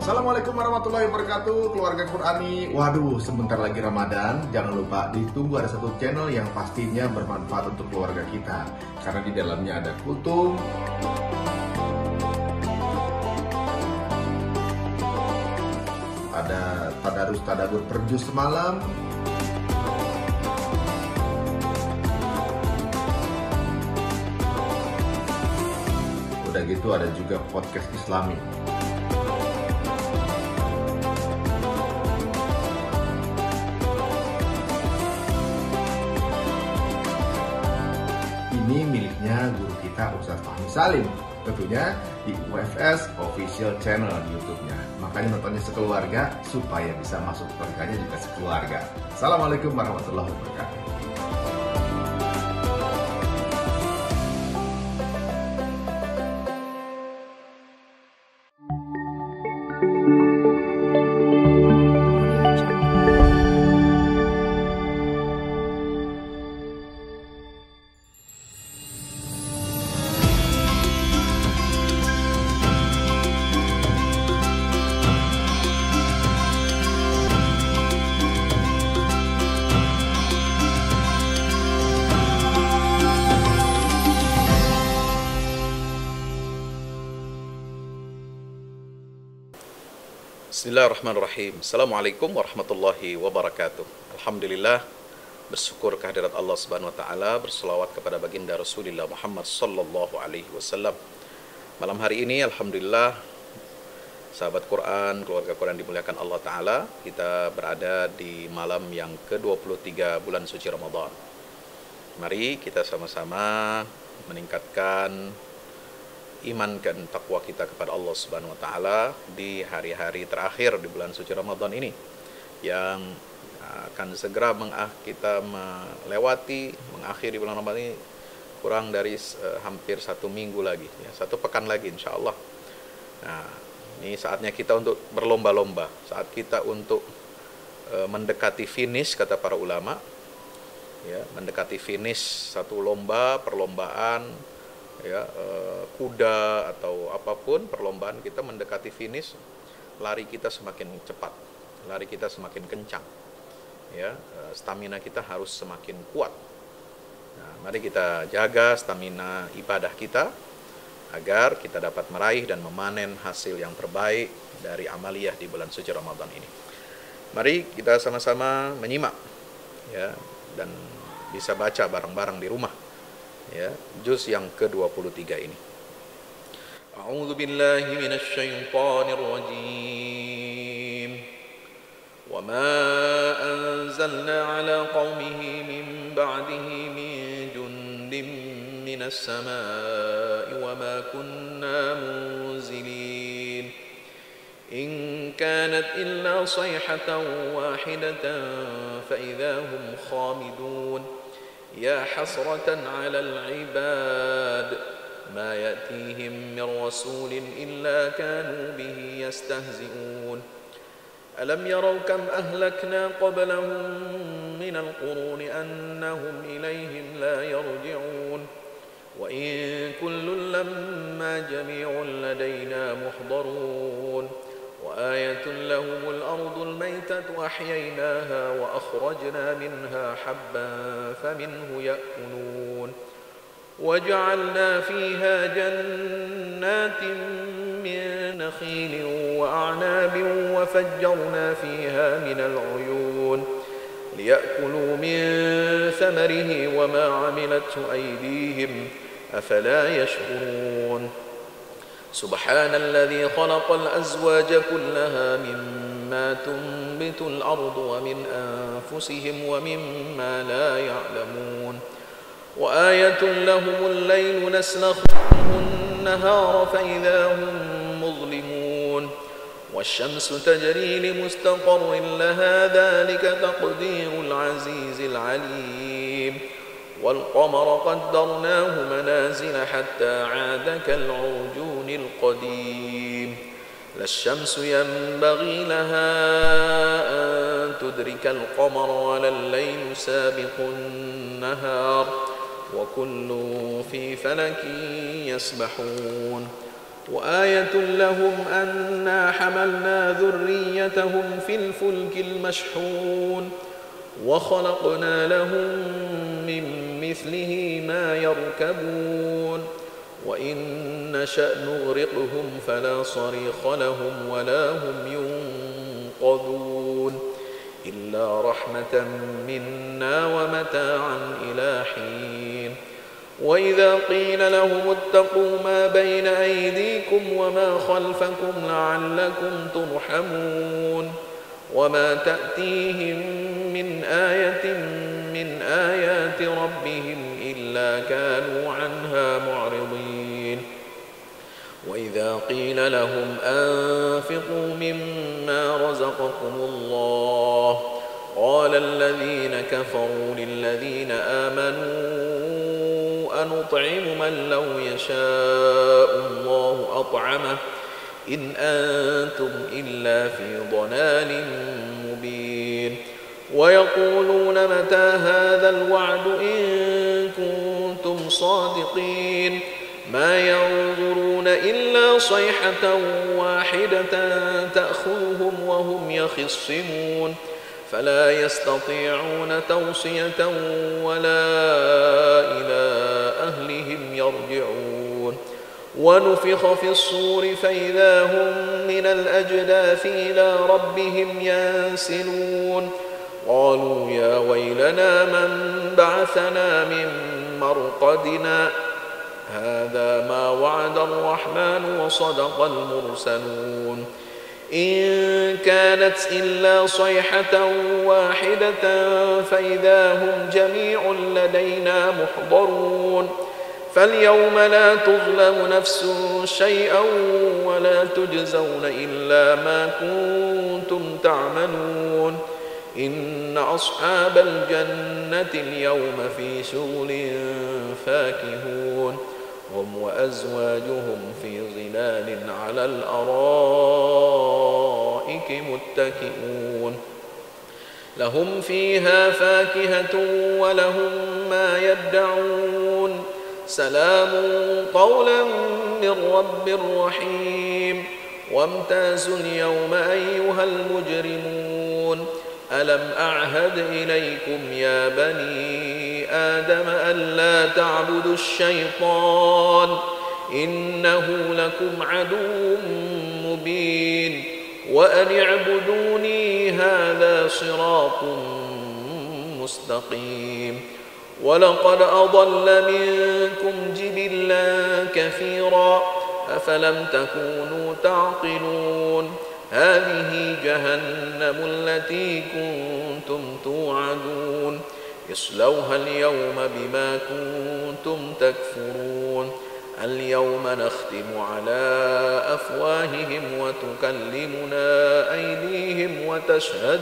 Assalamualaikum warahmatullahi wabarakatuh, keluarga Qurani. Waduh, sebentar lagi Ramadan. Jangan lupa ditunggu ada satu channel yang pastinya bermanfaat untuk keluarga kita, karena di dalamnya ada kultum, ada tadarus tadabbur per juz semalam, udah gitu ada juga podcast Islami. Ini miliknya guru kita Ustadz Fahmi Salim, tentunya di UFS Official Channel di YouTube-nya. Makanya nontonnya sekeluarga supaya bisa masuk berkahnya juga sekeluarga. Assalamualaikum warahmatullahi wabarakatuh. Bismillahirrahmanirrahim. Assalamualaikum warahmatullahi wabarakatuh. Alhamdulillah, bersyukur kehadirat Allah Subhanahu wa taala, berselawat kepada baginda Rasulullah Muhammad sallallahu alaihi wasallam. Malam hari ini alhamdulillah sahabat Quran, keluarga Quran dimuliakan Allah taala, kita berada di malam yang ke-23 bulan suci Ramadan. Mari kita sama-sama meningkatkan iman dan takwa kita kepada Allah Subhanahu wa taala di hari-hari terakhir di bulan suci Ramadan ini yang akan segera kita melewati mengakhiri bulan Ramadan ini kurang dari hampir 1 minggu lagi ya, 1 pekan lagi insya Allah. Nah, ini saatnya kita untuk berlomba-lomba, saat kita untuk mendekati finish kata para ulama ya, mendekati finish satu perlombaan ya, kuda atau apapun perlombaan, kita mendekati finish, lari kita semakin cepat, lari kita semakin kencang ya, stamina kita harus semakin kuat. Nah, mari kita jaga stamina ibadah kita agar kita dapat meraih dan memanen hasil yang terbaik dari amaliyah di bulan suci Ramadan ini. Mari kita sama-sama menyimak ya, dan bisa baca bareng-bareng di rumah ya, juz yang ke-23 ini. A'udzu billahi minasy syaithanir rajim. Wa ma anzalna 'ala qaumihi min ba'dihi min jundin minas samaa'i wa ma kunna munzilin. In kanat illa sayhatan wahidatan fa idza hum khamidun. يا حسرة على العباد ما يأتيهم من رسول إلا كانوا به يستهزئون ألم يروا كم أهلكنا قبلهم من القرون أنهم إليهم لا يرجعون وإن كل لما جميع لدينا محضرون وآية لهم الأرض الميتة أحييناها وأخرجنا منها حبا فمنه يأكلون وجعلنا فيها جنات من نخيل وأعناب وفجرنا فيها من العيون ليأكلوا من ثمره وما عملته أيديهم أفلا يشكرون سبحان الذي خلق الأزواج كلها مما تنبت الأرض ومن أنفسهم ومما لا يعلمون وآية لهم الليل نسلخ منه النهار فإذا هم مظلمون والشمس تجري لمستقر لها ذلك تقدير العزيز العليم والقمر قدرناه منازل حتى عاد كالعرجون القديم لا الشمس ينبغي لها أن تدرك القمر ولا الليل سابق النهار وكل في فلك يسبحون وآية لهم أنا حملنا ذريتهم في الفلك المشحون وخلقنا لهم من مثله ما يركبون وإن نشأ نغرقهم فلا صريخ لهم ولا هم ينقذون إلا رحمة منا ومتاعا إلى حين وإذا قيل لهم اتقوا ما بين أيديكم وما خلفكم لعلكم ترحمون وما تأتيهم من آية من آيات ربهم إلا كانوا عنها معرضين وإذا قيل لهم أنفقوا مما رزقكم الله قال الذين كفروا للذين آمنوا أنطعم من لو يشاء الله أطعمه إن أنتم إلا في ضلال مبين ويقولون متى هذا الوعد إن كنتم صادقين ما ينظرون إلا صيحة واحدة تأخذهم وهم يخصمون فلا يستطيعون توصية ولا إلى أهلهم يرجعون ونفخ في الصور فإذا هم من الأجداث إلى ربهم ينسلون قالوا يا ويلنا من بعثنا من مرقدنا هذا ما وعد الرحمن وصدق المرسلون إن كانت إلا صيحة واحدة فإذا هم جميع لدينا محضرون فاليوم لا تظلم نفس شيئا ولا تجزون إلا ما كنتم تعملون إن أصحاب الجنة اليوم في شغل فاكهون هم وأزواجهم في ظلال على الأرائك متكئون لهم فيها فاكهة ولهم ما يدعون سلام قولا من رب رحيم وامتازوا اليوم أيها المجرمون ألم أعهد إليكم يا بني آدم ألا تعبدوا الشيطان إنه لكم عدو مبين وأن اعبدوني هذا صراط مستقيم ولقد أضل منكم جبلا كثيرا أفلم تكونوا تعقلون هذه جهنم التي كنتم توعدون اصلوها اليوم بما كنتم تكفرون اليوم نختم على أفواههم وتكلمنا أيديهم وتشهد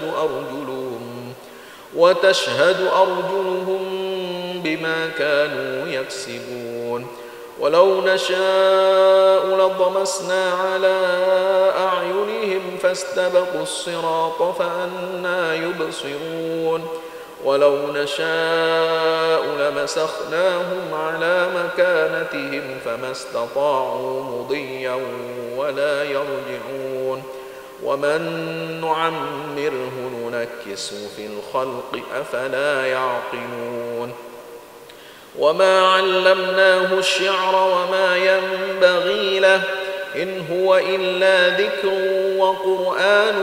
أرجلهم بما كانوا يكسبون ولو نشاء لطمسنا على أعينهم فاستبقوا الصراط فأنى يبصرون ولو نشاء لمسخناهم على مكانتهم فما استطاعوا مضيا ولا يرجعون ومن نعمره ننكسه في الخلق أفلا يعقلون وما علمناه الشعر وما ينبغي له إن هو إلا ذكر وقرآن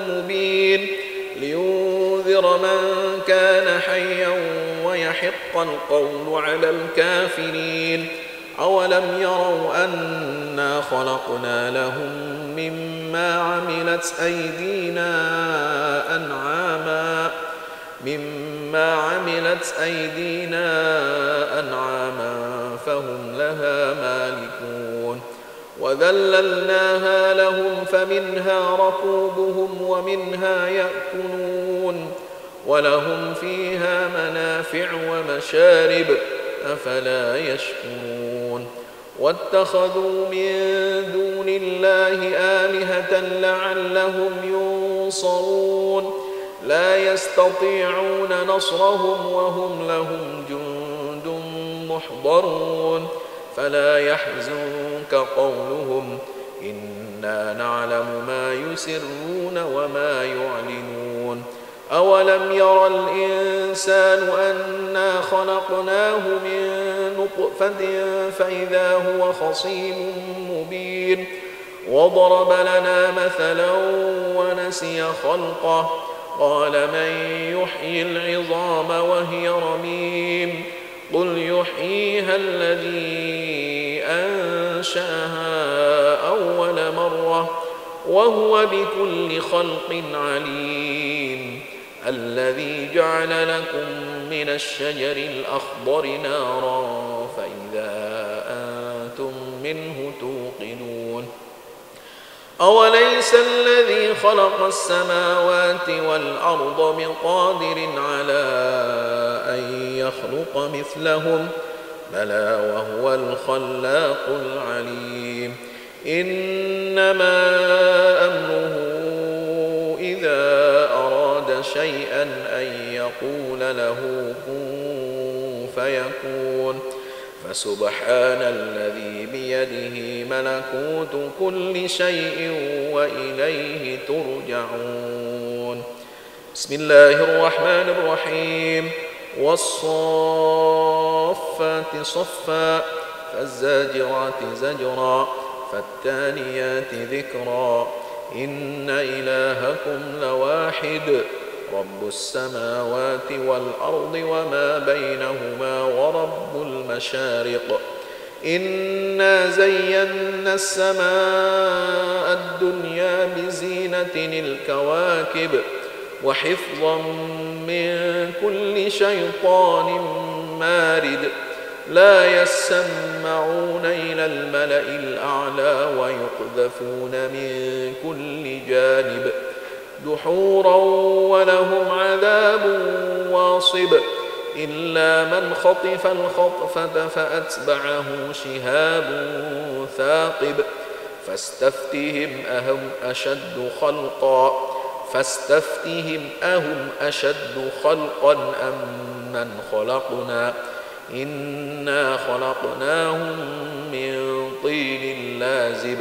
مبين لينذر من كان حيا ويحق القول على الكافرين أولم يروا أنا خلقنا لهم مما عملت أيدينا أنعاما فهم لها مالكون وذللناها لهم فمنها ركوبهم ومنها يأكلون ولهم فيها منافع ومشارب أفلا يشكرون واتخذوا من دون الله آلهة لعلهم ينصرون لا يستطيعون نصرهم وهم لهم جند محضرون فلا يحزنك يحزنك قولهم إنا نعلم ما يسرون وما يعلنون أولم ير الإنسان أنا خلقناه من نطفة فإذا هو خصيم مبين وضرب لنا مثلا ونسي خلقه قال من يحيي العظام وهي رميم قل يحييها الذي أنشأها أول مرة وهو بكل خلق عليم الذي جعل لكم من الشجر الأخضر نارا فإذا أنتم منه توقدون أوليس الذي خلق السماوات والأرض بقادر على أن يخلق مثلهم بلى وهو الخلاق العليم إنما أمره إذا أراد شيئا أن يقول له كن فيكون فسبحان الذي بيده ملكوت كل شيء وإليه ترجعون بسم الله الرحمن الرحيم والصافات صفا فالزاجرات زجرا فالتاليات ذكرا إن إلهكم لواحد رب السماوات والأرض وما بينهما ورب المشارق إنا زينا السماء الدنيا بزينة الكواكب وحفظا من كل شيطان مارد لا يسمعون إلى الملأ الأعلى ويقذفون من كل جانب دحورا ولهم عذاب واصب إلا من خطف الخطفة فأتبعه شهاب ثاقب فاستفتهم أهم أشد خلقا أم من خلقنا إنا خلقناهم من طين لازب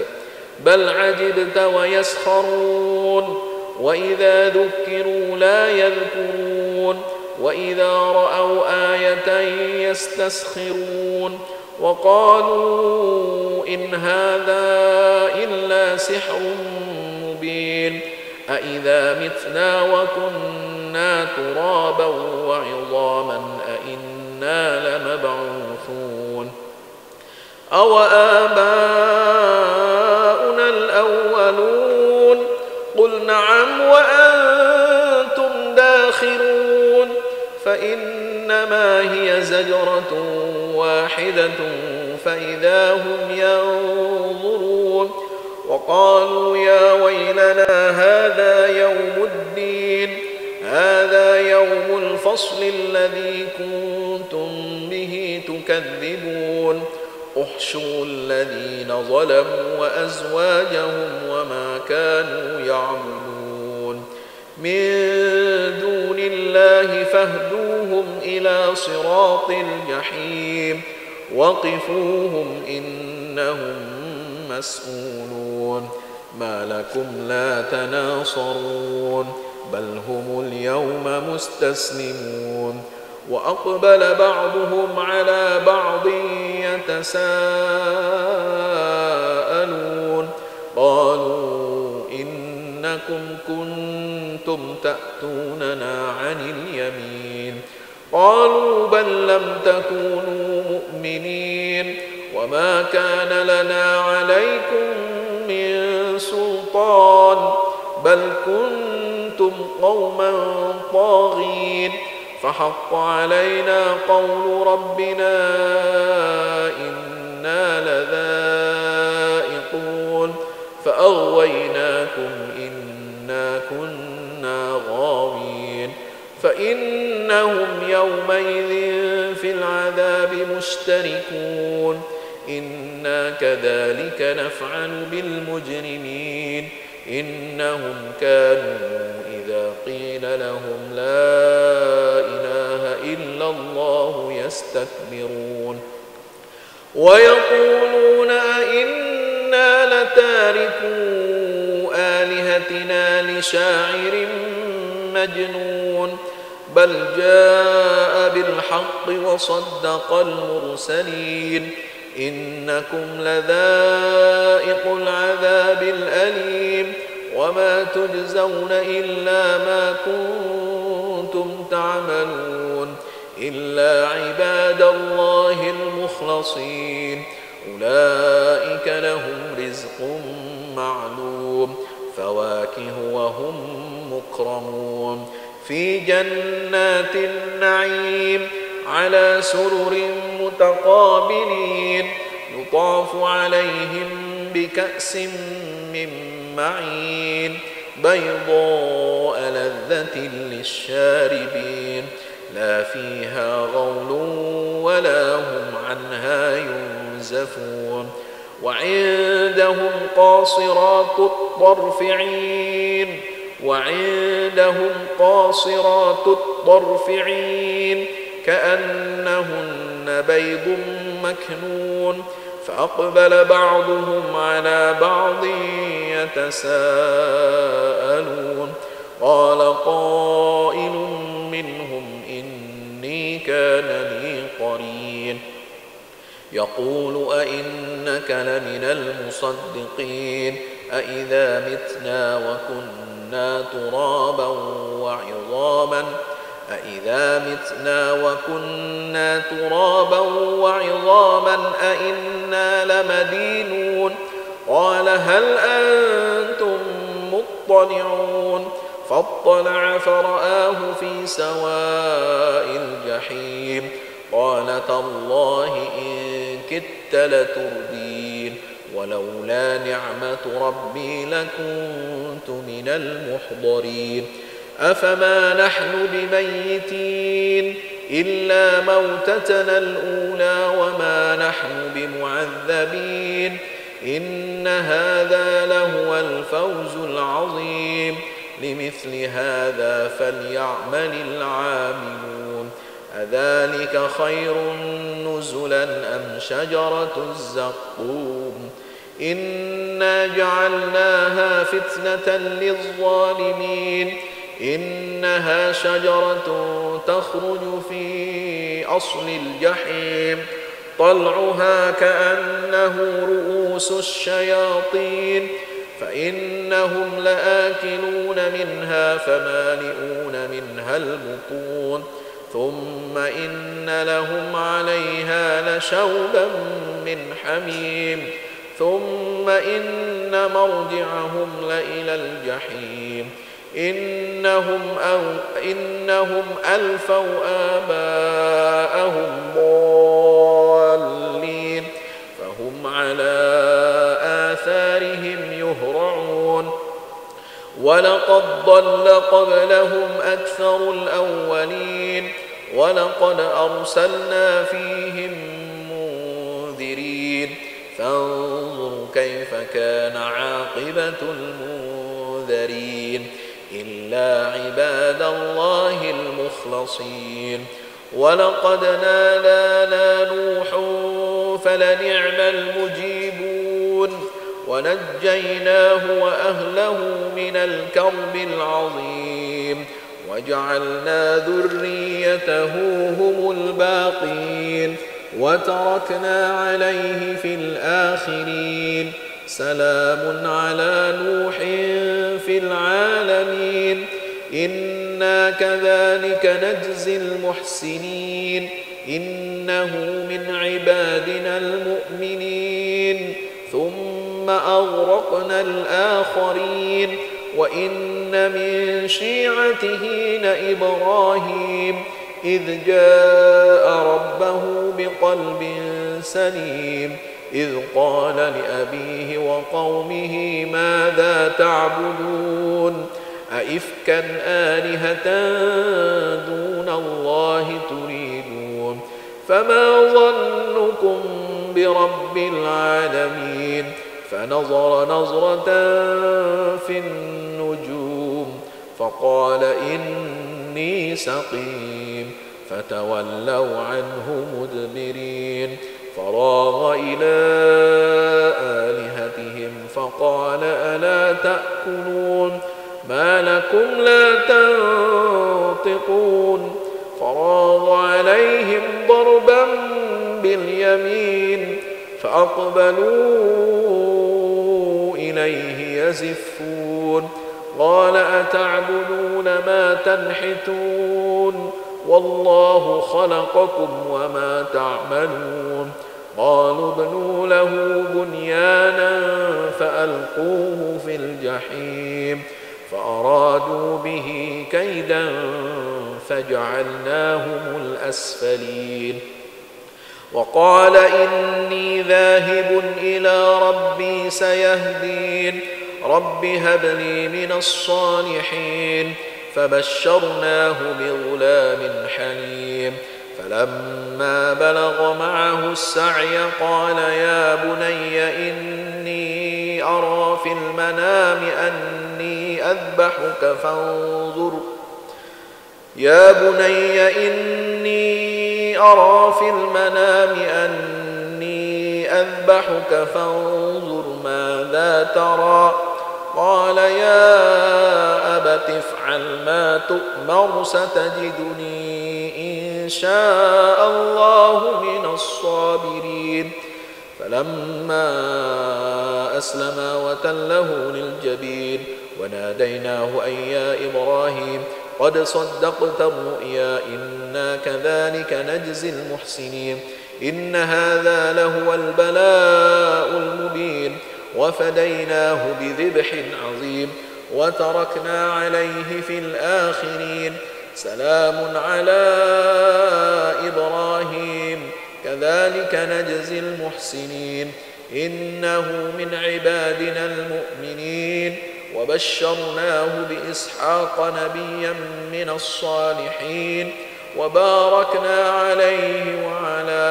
بل عجبت ويسخرون وإذا ذكروا لا يذكرون وإذا رأوا آية يستسخرون وقالوا إن هذا إلا سحر مبين أإذا متنا وكنا ترابا وعظاما أإنا لمبعوثون أوآباؤنا الأولون قل نعم وأنتم داخرون فإنما هي زجرة واحدة فإذا هم ينظرون وقالوا يا ويلنا هذا يوم الدين هذا يوم الفصل الذي كنتم به تكذبون احشروا الذين ظلموا وأزواجهم وما كانوا يعبدون من دون الله فاهدوهم إلى صراط الجحيم وقفوهم إنهم مسؤولون ما لكم لا تناصرون بل هم اليوم مستسلمون وأقبل بعضهم على بعض يتساءلون قالوا إنكم كنتم تأتوننا عن اليمين قالوا بل لم تكونوا مؤمنين وما كان لنا عليكم من سلطان بل كنتم قوما طاغين فحق علينا قول ربنا إنا لذائقون فأغويناكم إنا كنا غاوين فإنهم يومئذ في العذاب مشتركون إنا كذلك نفعل بالمجرمين إنهم كانوا إذا قيل لهم لا إله إلا الله يستكبرون ويقولون أئنا لتاركو آلهتنا لشاعر مجنون بل جاء بالحق وصدق المرسلين إنكم لذائق العذاب الأليم وما تجزون إلا ما كنتم تعملون إلا عباد الله المخلصين أولئك لهم رزق معلوم فواكه وهم مكرمون في جنات النعيم على سرر متقابلين يطاف عليهم بكأس من معين بيضاء لذة للشاربين لا فيها غول ولا هم عنها ينزفون وعندهم قاصرات الطرف عين كأنهن بيض مكنون فأقبل بعضهم على بعض يتساءلون قال قائل منهم إني كان لي قرين يقول أئنك لمن المصدقين أئذا متنا وكنا ترابا وعظاما أئنا لمدينون قال هل أنتم مطلعون فاطلع فرآه في سواء الجحيم قال تالله إن كدت لتردين ولولا نعمة ربي لكنت من المحضرين أفما نحن بميتين إلا موتتنا الأولى وما نحن بمعذبين إن هذا لهو الفوز العظيم لمثل هذا فليعمل العاملون أذلك خير نزلا أم شجرة الزقوم إنا جعلناها فتنة للظالمين إنها شجرة تخرج في أصل الجحيم طلعها كأنه رؤوس الشياطين فإنهم لآكلون منها فمالئون منها البطون ثم إن لهم عليها لشوبا من حميم ثم إن مرجعهم لإلى الجحيم إنهم ألفوا آباءهم ضالين فهم على آثارهم يهرعون ولقد ضل قبلهم أكثر الأولين ولقد أرسلنا فيهم منذرين فانظر كيف كان عاقبة المنذرين إلا عباد الله المخلصين ولقد نادانا نوح فلنعم المجيبون ونجيناه وأهله من الكرب العظيم وجعلنا ذريته هم الباقين وتركنا عليه في الآخرين سلام على نوح في العالمين إنا كذلك نجزي المحسنين إنه من عبادنا المؤمنين ثم أغرقنا الآخرين وإن من شيعته لإبراهيم إذ جاء ربه بقلب سليم إذ قال لأبيه وقومه ماذا تعبدون أئفكا آلهة دون الله تريدون فما ظنكم برب العالمين فنظر نظرة في النجوم فقال إني سقيم فتولوا عنه مدبرين فراغ إلى آلهتهم فقال ألا تأكلون ما لكم لا تنطقون فراغ عليهم ضربا باليمين فأقبلوا إليه يزفون قال أتعبدون ما تنحتون والله خلقكم وما تعملون قالوا ابنوا له بنيانا فألقوه في الجحيم فأرادوا به كيدا فجعلناهم الأسفلين وقال إني ذاهب إلى ربي سيهدين رب هب لي من الصالحين فبشرناه بغلام حليم فلما بلغ معه السعي قال يا بني إني أرى في المنام أني أذبحك فانظر ماذا ترى قال يا أبت افعل ما تؤمر ستجدني إن شاء الله من الصابرين فلما أسلما وتله للجبين وناديناه أن يا إبراهيم قد صدقت الرؤيا إنا كذلك نجزي المحسنين إن هذا لهو البلاء المبين وفديناه بذبح عظيم وتركنا عليه في الآخرين سلام على إبراهيم كذلك نجزي المحسنين إنه من عبادنا المؤمنين وبشرناه بإسحاق نبيا من الصالحين وباركنا عليه وعلى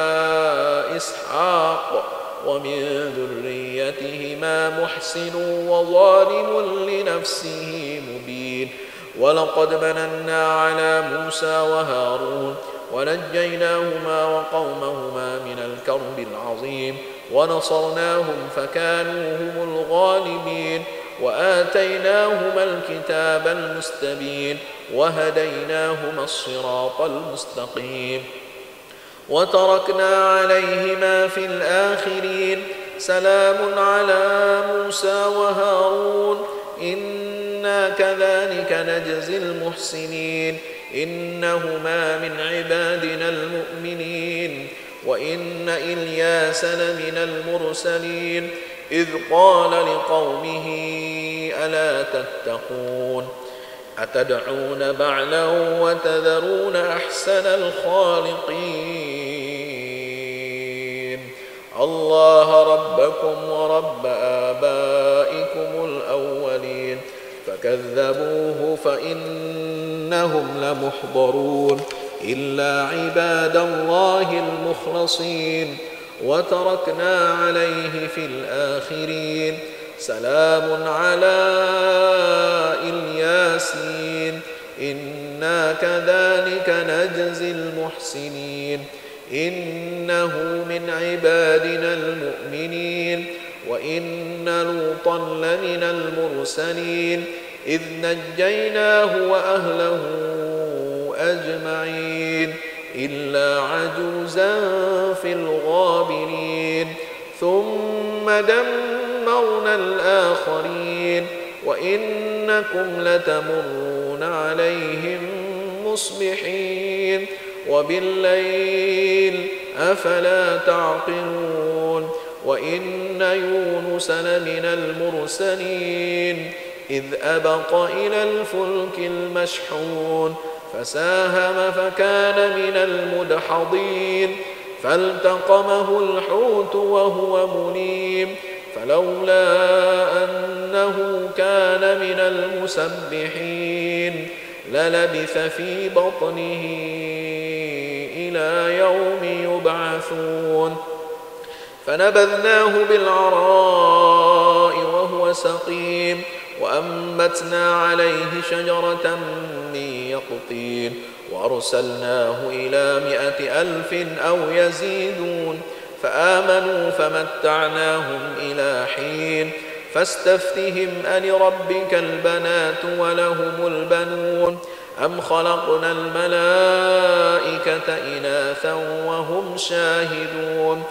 إسحاق ومن ذريتهما محسن وظالم لنفسه مبين ولقد مننا على موسى وهارون ونجيناهما وقومهما من الكرب العظيم ونصرناهم فكانوا هم الغالبين وآتيناهما الكتاب المستبين وهديناهما الصراط المستقيم وتركنا عليهما في الآخرين سلام على موسى وهارون إنا كذلك نجزي المحسنين إنهما من عبادنا المؤمنين وإن إلياس لمن المرسلين إذ قال لقومه ألا تتقون أتدعون بعلا وتذرون أحسن الخالقين الله ربكم ورب آبائكم الأولين فكذبوه فإنهم لمحضرون إلا عباد الله المخلصين وتركنا عليه في الآخرين سلام على الياسين إنا كذلك نجزي المحسنين إنه من عبادنا المؤمنين وإن لوطا لمن المرسلين إذ نجيناه وأهله أجمعين إلا عجوزا في الغابرين ثم دمرنا الآخرين وإنكم لتمرون عليهم مصبحين وبالليل أفلا تعقلون وإن يونس لمن المرسلين إذ أبق إلى الفلك المشحون فساهم فكان من المدحضين فالتقمه الحوت وهو مليم فلولا أنه كان من المسبحين للبث في بطنه إلى يوم يبعثون فنبذناه بالعراء وهو سقيم وأنبتنا عليه شجرة من يقطين وأرسلناه إلى 100,000 أو يزيدون فآمنوا فمتعناهم إلى حين فاستفتهم ألربك البنات ولهم البنون أم خلقنا الملائكة إناثا وهم شاهدون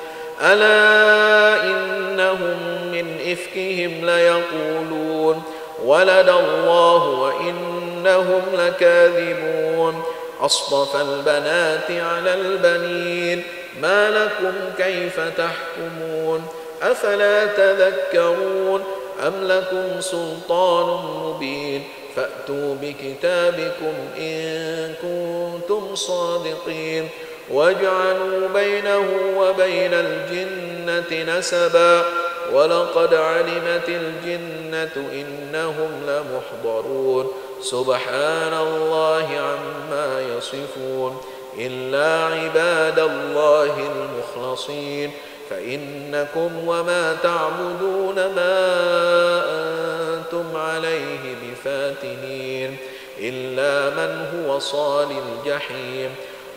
ألا إنهم من إفكهم ليقولون ولد الله وإنهم لكاذبون أصطفى البنات على البنين ما لكم كيف تحكمون أفلا تذكرون أم لكم سلطان مبين فأتوا بكتابكم إن كنتم صادقين واجعلوا بينه وبين الجنة نسبا ولقد علمت الجنة إنهم لمحضرون سبحان الله عما يصفون إلا عباد الله المخلصين فإنكم وما تعبدون ما أنتم عليه بفاتنين إلا من هو صال الجحيم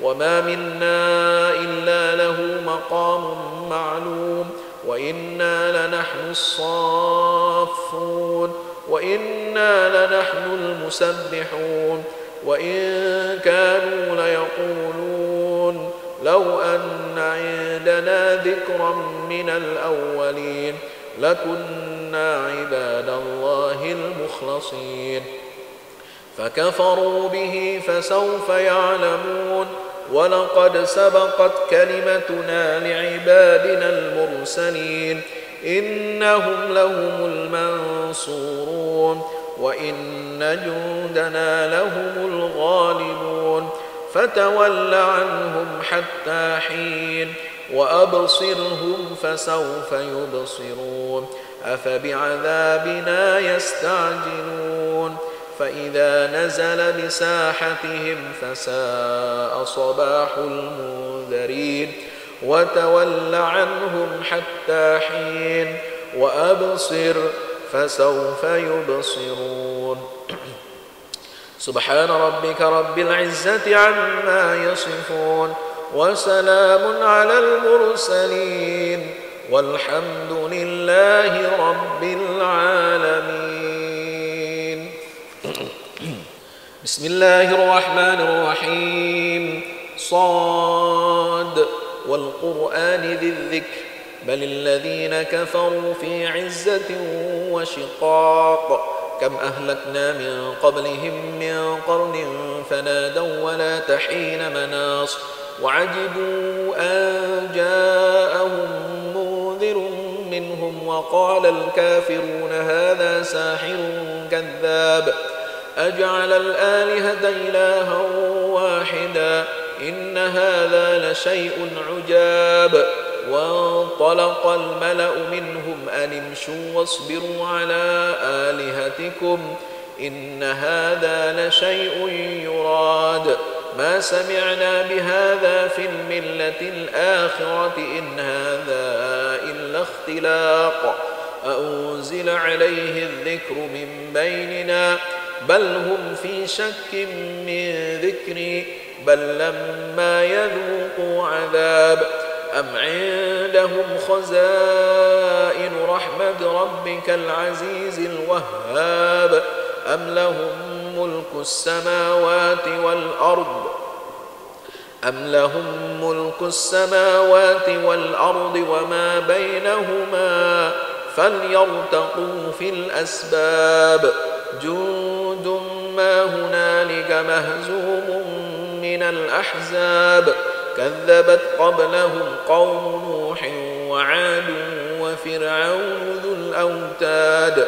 وما منا إلا له مقام معلوم وإنا لنحن الصافون وإنا لنحن المسبحون وإن كانوا ليقولون لو أن عندنا ذكرا من الأولين لكنا عباد الله المخلصين فكفروا به فسوف يعلمون ولقد سبقت كلمتنا لعبادنا المرسلين إنهم لهم المنصورون وإن جندنا لهم الغالبون فتول عنهم حتى حين وأبصرهم فسوف يبصرون أفبعذابنا يستعجلون فإذا نزل بساحتهم فساء صباح المنذرين وتول عنهم حتى حين وأبصر فسوف يبصرون سبحان ربك رب العزة عما يصفون وسلام على المرسلين والحمد لله رب العالمين. بسم الله الرحمن الرحيم. صاد والقرآن ذي الذكر بل الذين كفروا في عزة وشقاق كم أهلكنا من قبلهم من قرن فنادوا ولا تحين مناص وعجبوا أن جاءهم منذر منهم وقال الكافرون هذا ساحر كذاب أجعل الآلهة إلها واحدا إن هذا لشيء عجاب وانطلق الملأ منهم أن امشوا واصبروا على آلهتكم إن هذا لشيء يراد ما سمعنا بهذا في الملة الآخرة إن هذا إلا اختلاق أأنزل عليه الذكر من بيننا بل هم في شك من ذكري بل لما يذوقوا عذاب أم عندهم خزائن رحمة ربك العزيز الوهاب أم لهم ملك السماوات والأرض وما بينهما فليرتقوا في الأسباب جند ما هنالك مهزوم من الأحزاب كذبت قبلهم قوم نوح وعاد وفرعون ذو الأوتاد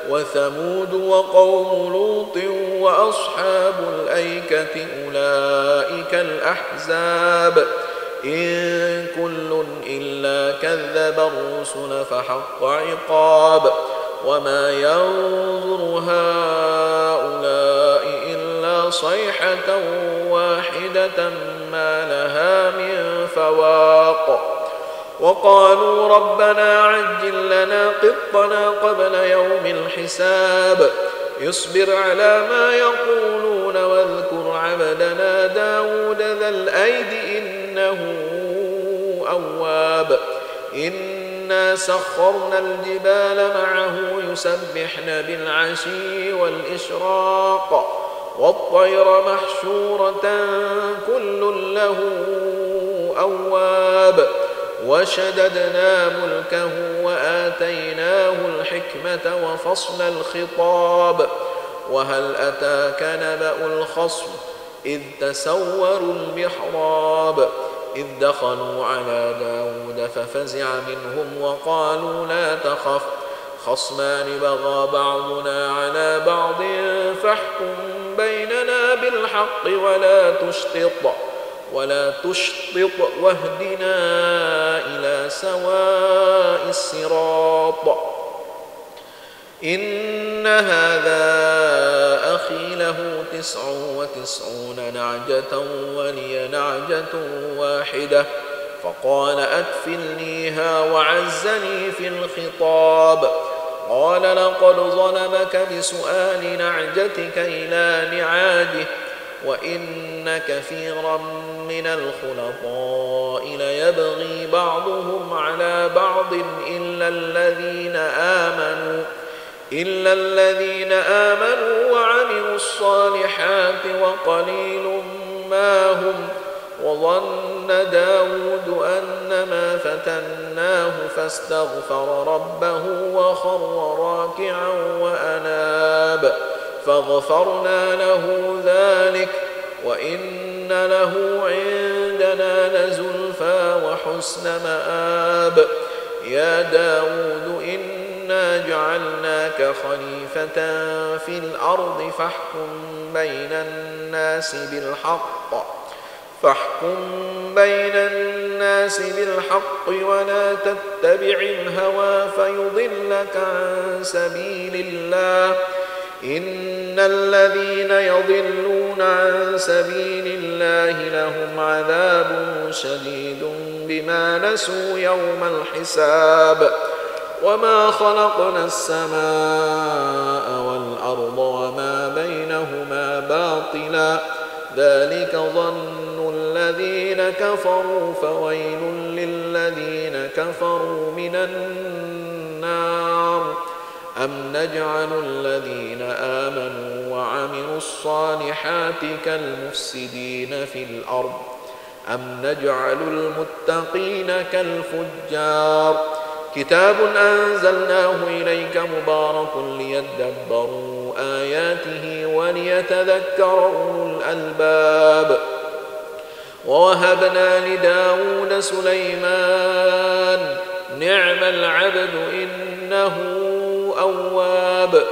وثمود وقوم لوط وأصحاب الأيكة أولئك الأحزاب إن كل إلا كذب الرسل فحق عقاب وما ينظر هؤلاء إلا صيحة واحدة ما لها من فواق وقالوا ربنا عجل لنا قطنا قبل يوم الحساب اصبر على ما يقولون واذكر عبدنا داود ذا الأيد إنه أواب إنا سخرنا الجبال معه يسبحن بالعشي والإشراق والطير محشورة كل له أواب وشددنا ملكه وآتيناه الحكمة وفصل الخطاب وهل أتاك نبأ الخصم إذ تسوروا المحراب إذ دخلوا على داود ففزع منهم وقالوا لا تخف خصمان بغى بعضنا على بعض فاحكم بيننا بالحق ولا تشطط واهدنا إلى سواء الصراط إن هذا أخي له 99 نعجة ولي نعجة واحدة فقال أكفلنيها وعزني في الخطاب قال لقد ظلمك بسؤال نعجتك إلى نعاجه وإن كثيرا من الخلطاء ليبغي بعضهم على بعض إلا الذين آمنوا وعملوا الصالحات وقليل ما هم وظن داود أنما فتناه فاستغفر ربه وخر راكعا وأناب فغفرنا له ذلك وإن له عندنا لزلفى وحسن مآب يا داود إنا جعلناك خليفة في الأرض فاحكم بين الناس بالحق ولا تتبع الهوى فيضلك عن سبيل الله إن الذين يضلون عن سبيل الله لهم عذاب شديد بما نسوا يوم الحساب وما خلقنا السماء والأرض وما بينهما باطلا ذلك ظن الذين كفروا فويل للذين كفروا من النار أم نجعل الذين آمنوا وعملوا الصالحات كالمفسدين في الأرض أم نجعل المتقين كالفجار كتاب أنزلناه إليك مبارك ليدبروا آياته وليتذكر أولو الألباب ووهبنا لداود سليمان نعم العبد إنه أواب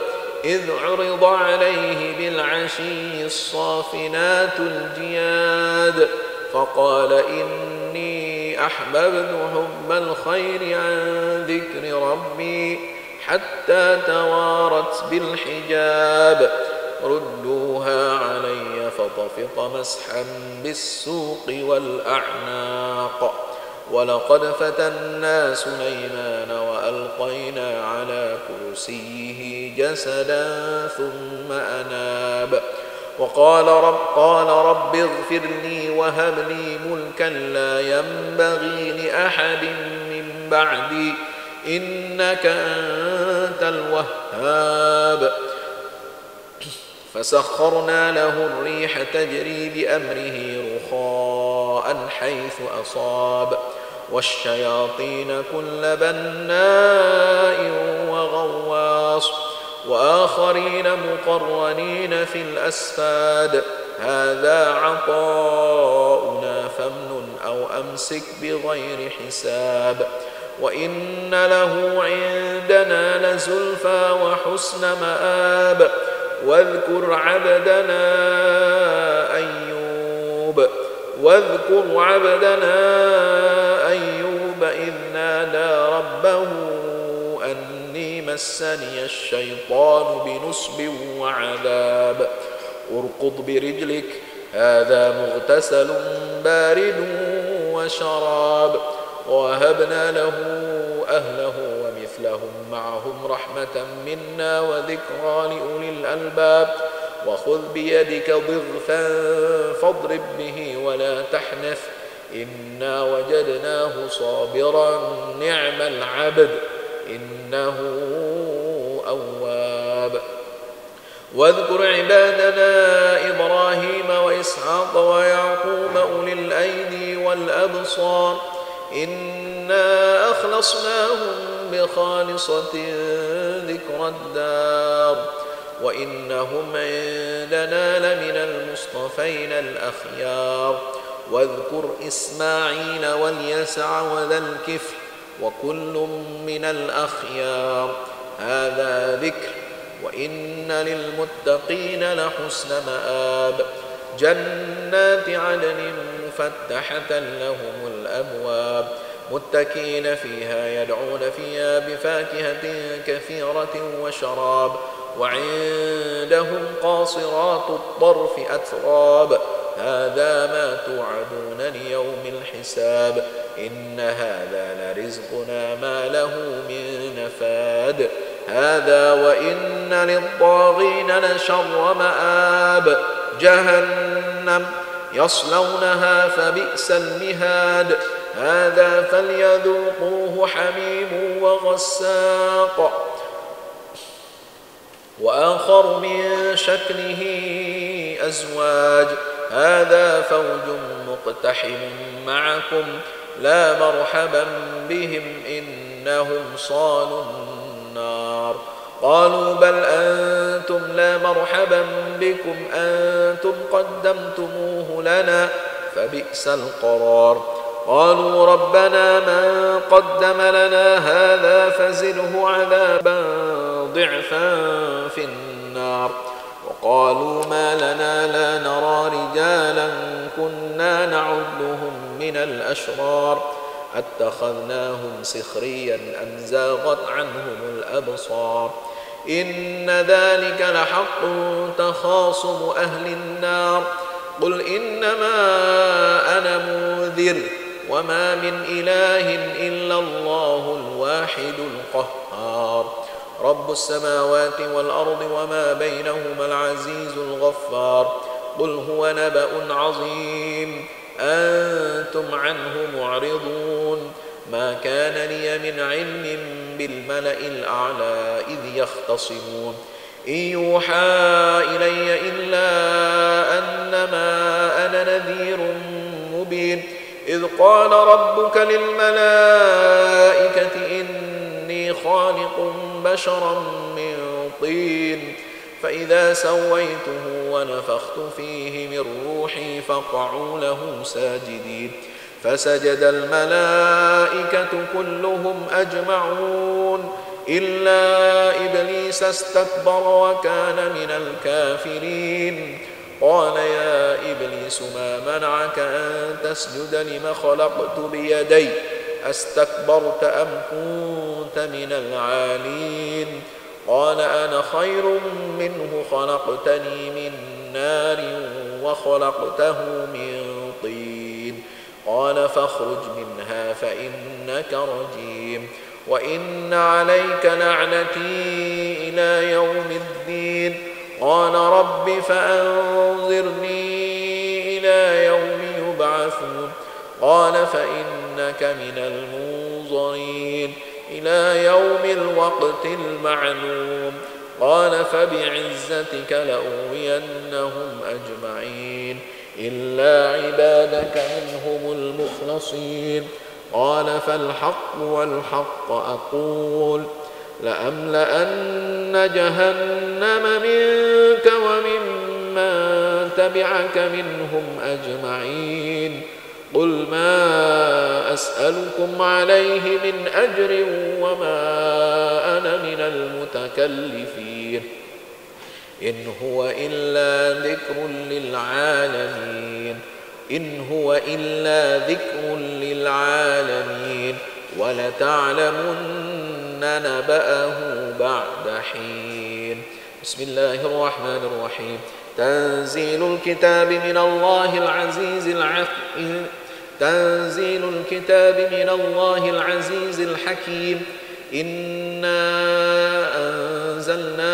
إذ عرض عليه بالعشي الصافنات الجياد فقال إني أحببت حب الخير عن ذكر ربي حتى توارت بالحجاب ردوها علي فطفق مسحا بالسوق والأعناق ولقد فتنا سليمان وألقينا على كرسيه جسدا ثم أناب وقال رب اغفر لي وهب لي ملكا لا ينبغي لأحد من بعدي إنك أنت الوهاب فسخرنا له الريح تجري بأمره رخاء حيث أصاب والشياطين كل بناء وغواص وآخرين مقرنين في الأسفاد هذا عطاؤنا فامنن أو أمسك بغير حساب وإن له عندنا لزلفى وحسن مآب واذكر عبدنا أيوب إذ نادى ربه أني مسني الشيطان بنصب وعذاب اركض برجلك هذا مغتسل بارد وشراب ووهبنا له أهله ومثلهم معهم رحمة منا وذكرى لأولي الألباب وخذ بيدك ضغثا فاضرب به ولا تحنث إنا وجدناه صابرا نعم العبد إنه أواب. واذكر عبادنا إبراهيم وإسحاق ويعقوب أولي الأيدي والأبصار إنا أخلصناهم بخالصة ذكر الدار وإنهم عندنا لمن المصطفين الأخيار. واذكر إسماعيل واليسع وذا الكفل وكل من الأخيار هذا ذكر وإن للمتقين لحسن مآب. جنات عدن مفتحة لهم الأبواب متكئين فيها يدعون فيها بفاكهة كثيرة وشراب وعندهم قاصرات الطرف أتراب هذا ما توعدون ليوم الحساب إن هذا لرزقنا ما له من نفاد. هذا وإن للطاغين لشر مآب جهنم يصلونها فبئس المهاد هذا فليذوقوه حميم وغساق وآخر من شكله أزواج هذا فوج مقتحم معكم لا مرحبا بهم إنهم صالوا النار. قالوا بل أنتم لا مرحبا بكم أنتم قدمتموه لنا فبئس القرار. قالوا ربنا من قدم لنا هذا فزده عذابا ضعفا في النار. وقالوا ما لنا لا نرى رجالا كنا نعدهم من الأشرار أتخذناهم سخريا أم زاغت عنهم الأبصار إن ذلك لحق تخاصم أهل النار. قل إنما أنا منذر وما من إله إلا الله الواحد القهار رب السماوات والأرض وما بينهما العزيز الغفار. قل هو نبأ عظيم أنتم عنه معرضون ما كان لي من علم بالملأ الأعلى إذ يختصمون إن يوحى إلي إلا أنما أنا نذير مبين. إذ قال ربك للملائكة إني خالق بشرا من طين فإذا سويته ونفخت فيه من روحي فقعوا له ساجدين فسجد الملائكة كلهم أجمعون إلا إبليس استكبر وكان من الكافرين. قال يا إبليس ما منعك أن تسجد لما خلقت بيدي أستكبرت أم كنت من العالين. قال أنا خير منه خلقتني من نار وخلقته من طين قال فاخرج منها فإنك رجيم وإن عليك لعنتي إلى يوم الدين. قال رب فأنظرني إلى يوم يبعثون. قال فإنك من المنظرين إلى يوم الوقت المعلوم. قال فبعزتك لأغوينهم أجمعين إلا عبادك منهم المخلصين. قال فالحق والحق أقول لأملأن جهنم منك وممن تبعك منهم أجمعين. قل ما أسألكم عليه من أجر وما أنا من المتكلفين إن هو إلا ذكر للعالمين ولتعلمن نبأه بعد حين. بسم الله الرحمن الرحيم. تنزيل الكتاب من الله العزيز الحكيم. إنا أنزلنا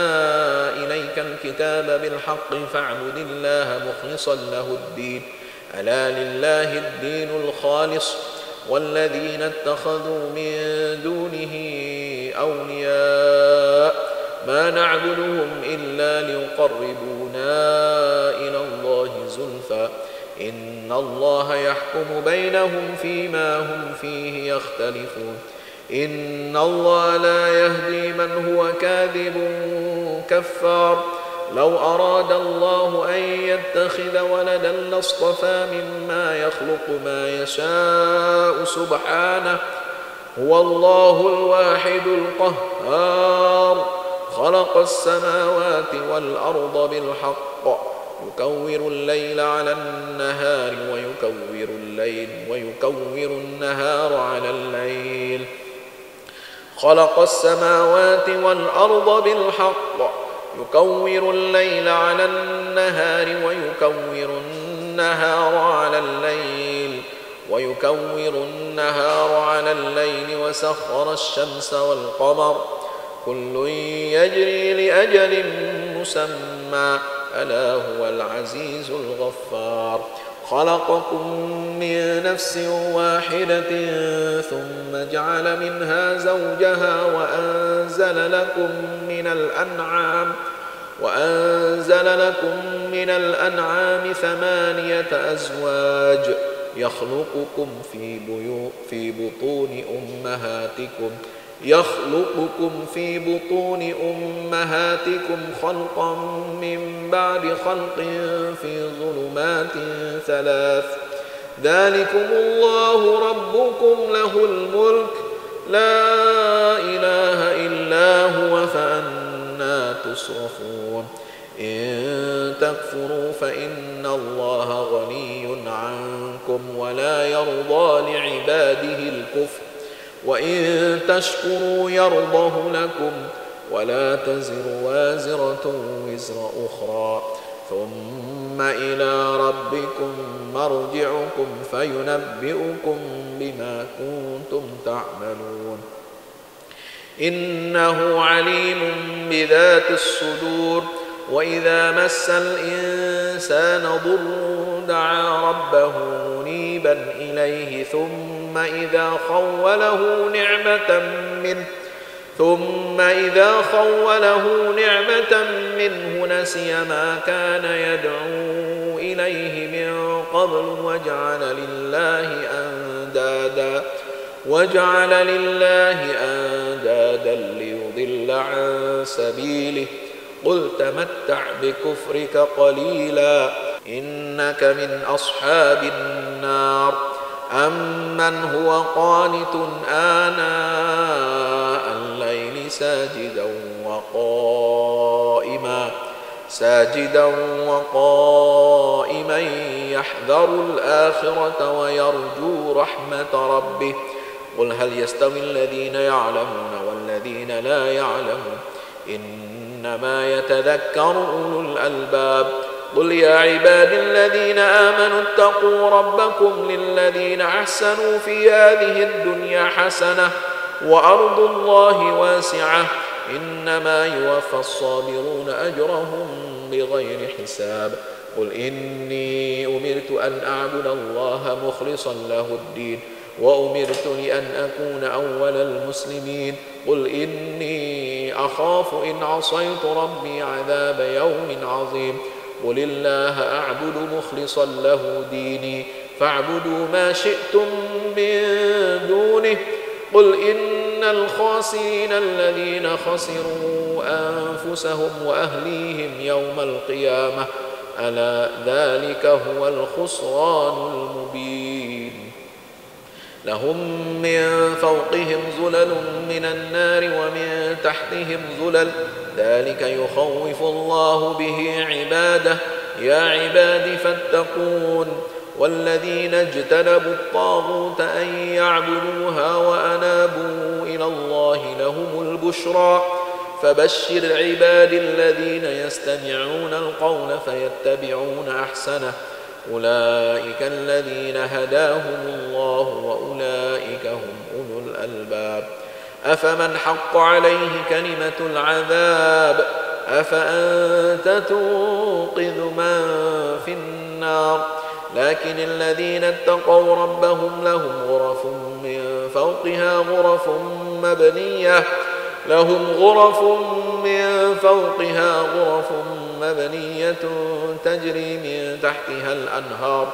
إليك الكتاب بالحق فاعبد الله مخلصا له الدين ألا لله الدين الخالص والذين اتخذوا من دونه أولياء ما نعبدهم إلا ليقربونا إلى الله زلفى إن الله يحكم بينهم فيما هم فيه يختلفون إن الله لا يهدي من هو كاذب كفار لو أراد الله أن يتخذ ولدا لاصطفى مما يخلق ما يشاء سبحانه هو الله الواحد القهار خلق السماوات والأرض بالحق يكور الليل على النهار ويكور النهار على الليل خلق السماوات والأرض بالحق يكور الليل على النهار ويكور النهار على الليل وسخر الشمس والقمر كل يجري لأجل مسمى ألا هو العزيز الغفار خلقكم من نفس واحدة ثم جعل منها زوجها وأنزل لكم من الأنعام 8 أزواج يخلقكم في بطون أمهاتكم خلقا من بعد خلق في ظلمات 3 ذلكم الله ربكم له الملك لا إله إلا هو فأنى تصرفون إن تكفروا فإن الله غني عنكم ولا يرضى لعباده الكفر وإن تشكروا يرضه لكم ولا تزر وازرة وزر أخرى ثم إلى ربكم مرجعكم فينبئكم بما كنتم تعملون إنه عليم بذات الصدور وإذا مس الإنسان ضر دعا ربه منيبا إليه ثم إذا خوله نعمة منه نسي ما كان يدعو إليه من قبل وجعل لله أندادا ليضل عن سبيله قل تمتع بكفرك قليلا إنك من أصحاب النار أمن هو قانت آناء الليل ساجدا وقائما يحذر الآخرة ويرجو رحمة ربه قل هل يستوي الذين يعلمون والذين لا يعلمون إنما يتذكر أولو الألباب قل يا عباد الذين آمنوا اتقوا ربكم للذين أحسنوا في هذه الدنيا حسنة وأرض الله واسعة إنما يوفى الصابرون أجرهم بغير حساب قل إني أمرت أن أعبد الله مخلصا له الدين وأمرت لأن أكون أول المسلمين قل إني أخاف إن عصيت ربي عذاب يوم عظيم قل الله أعبد مخلصا له ديني فاعبدوا ما شئتم من دونه قل إن الخاسرين الذين خسروا أنفسهم وأهليهم يوم القيامة ألا ذلك هو الخسران المبين لهم من فوقهم ظلل من النار ومن تحتهم ظلل ذلك يخوف الله به عباده يا عباد فاتقون والذين اجتنبوا الطاغوت أن يعبدوها وأنابوا إلى الله لهم البشرى فبشر عباد الذين يستمعون القول فيتبعون أحسنه أولئك الذين هداهم الله وأولئك هم أولو الألباب أفمن حق عليه كلمة العذاب أفأنت تنقذ من في النار لكن الذين اتقوا ربهم لهم غرف من فوقها غرف مبنية تجري من تحتها الأنهار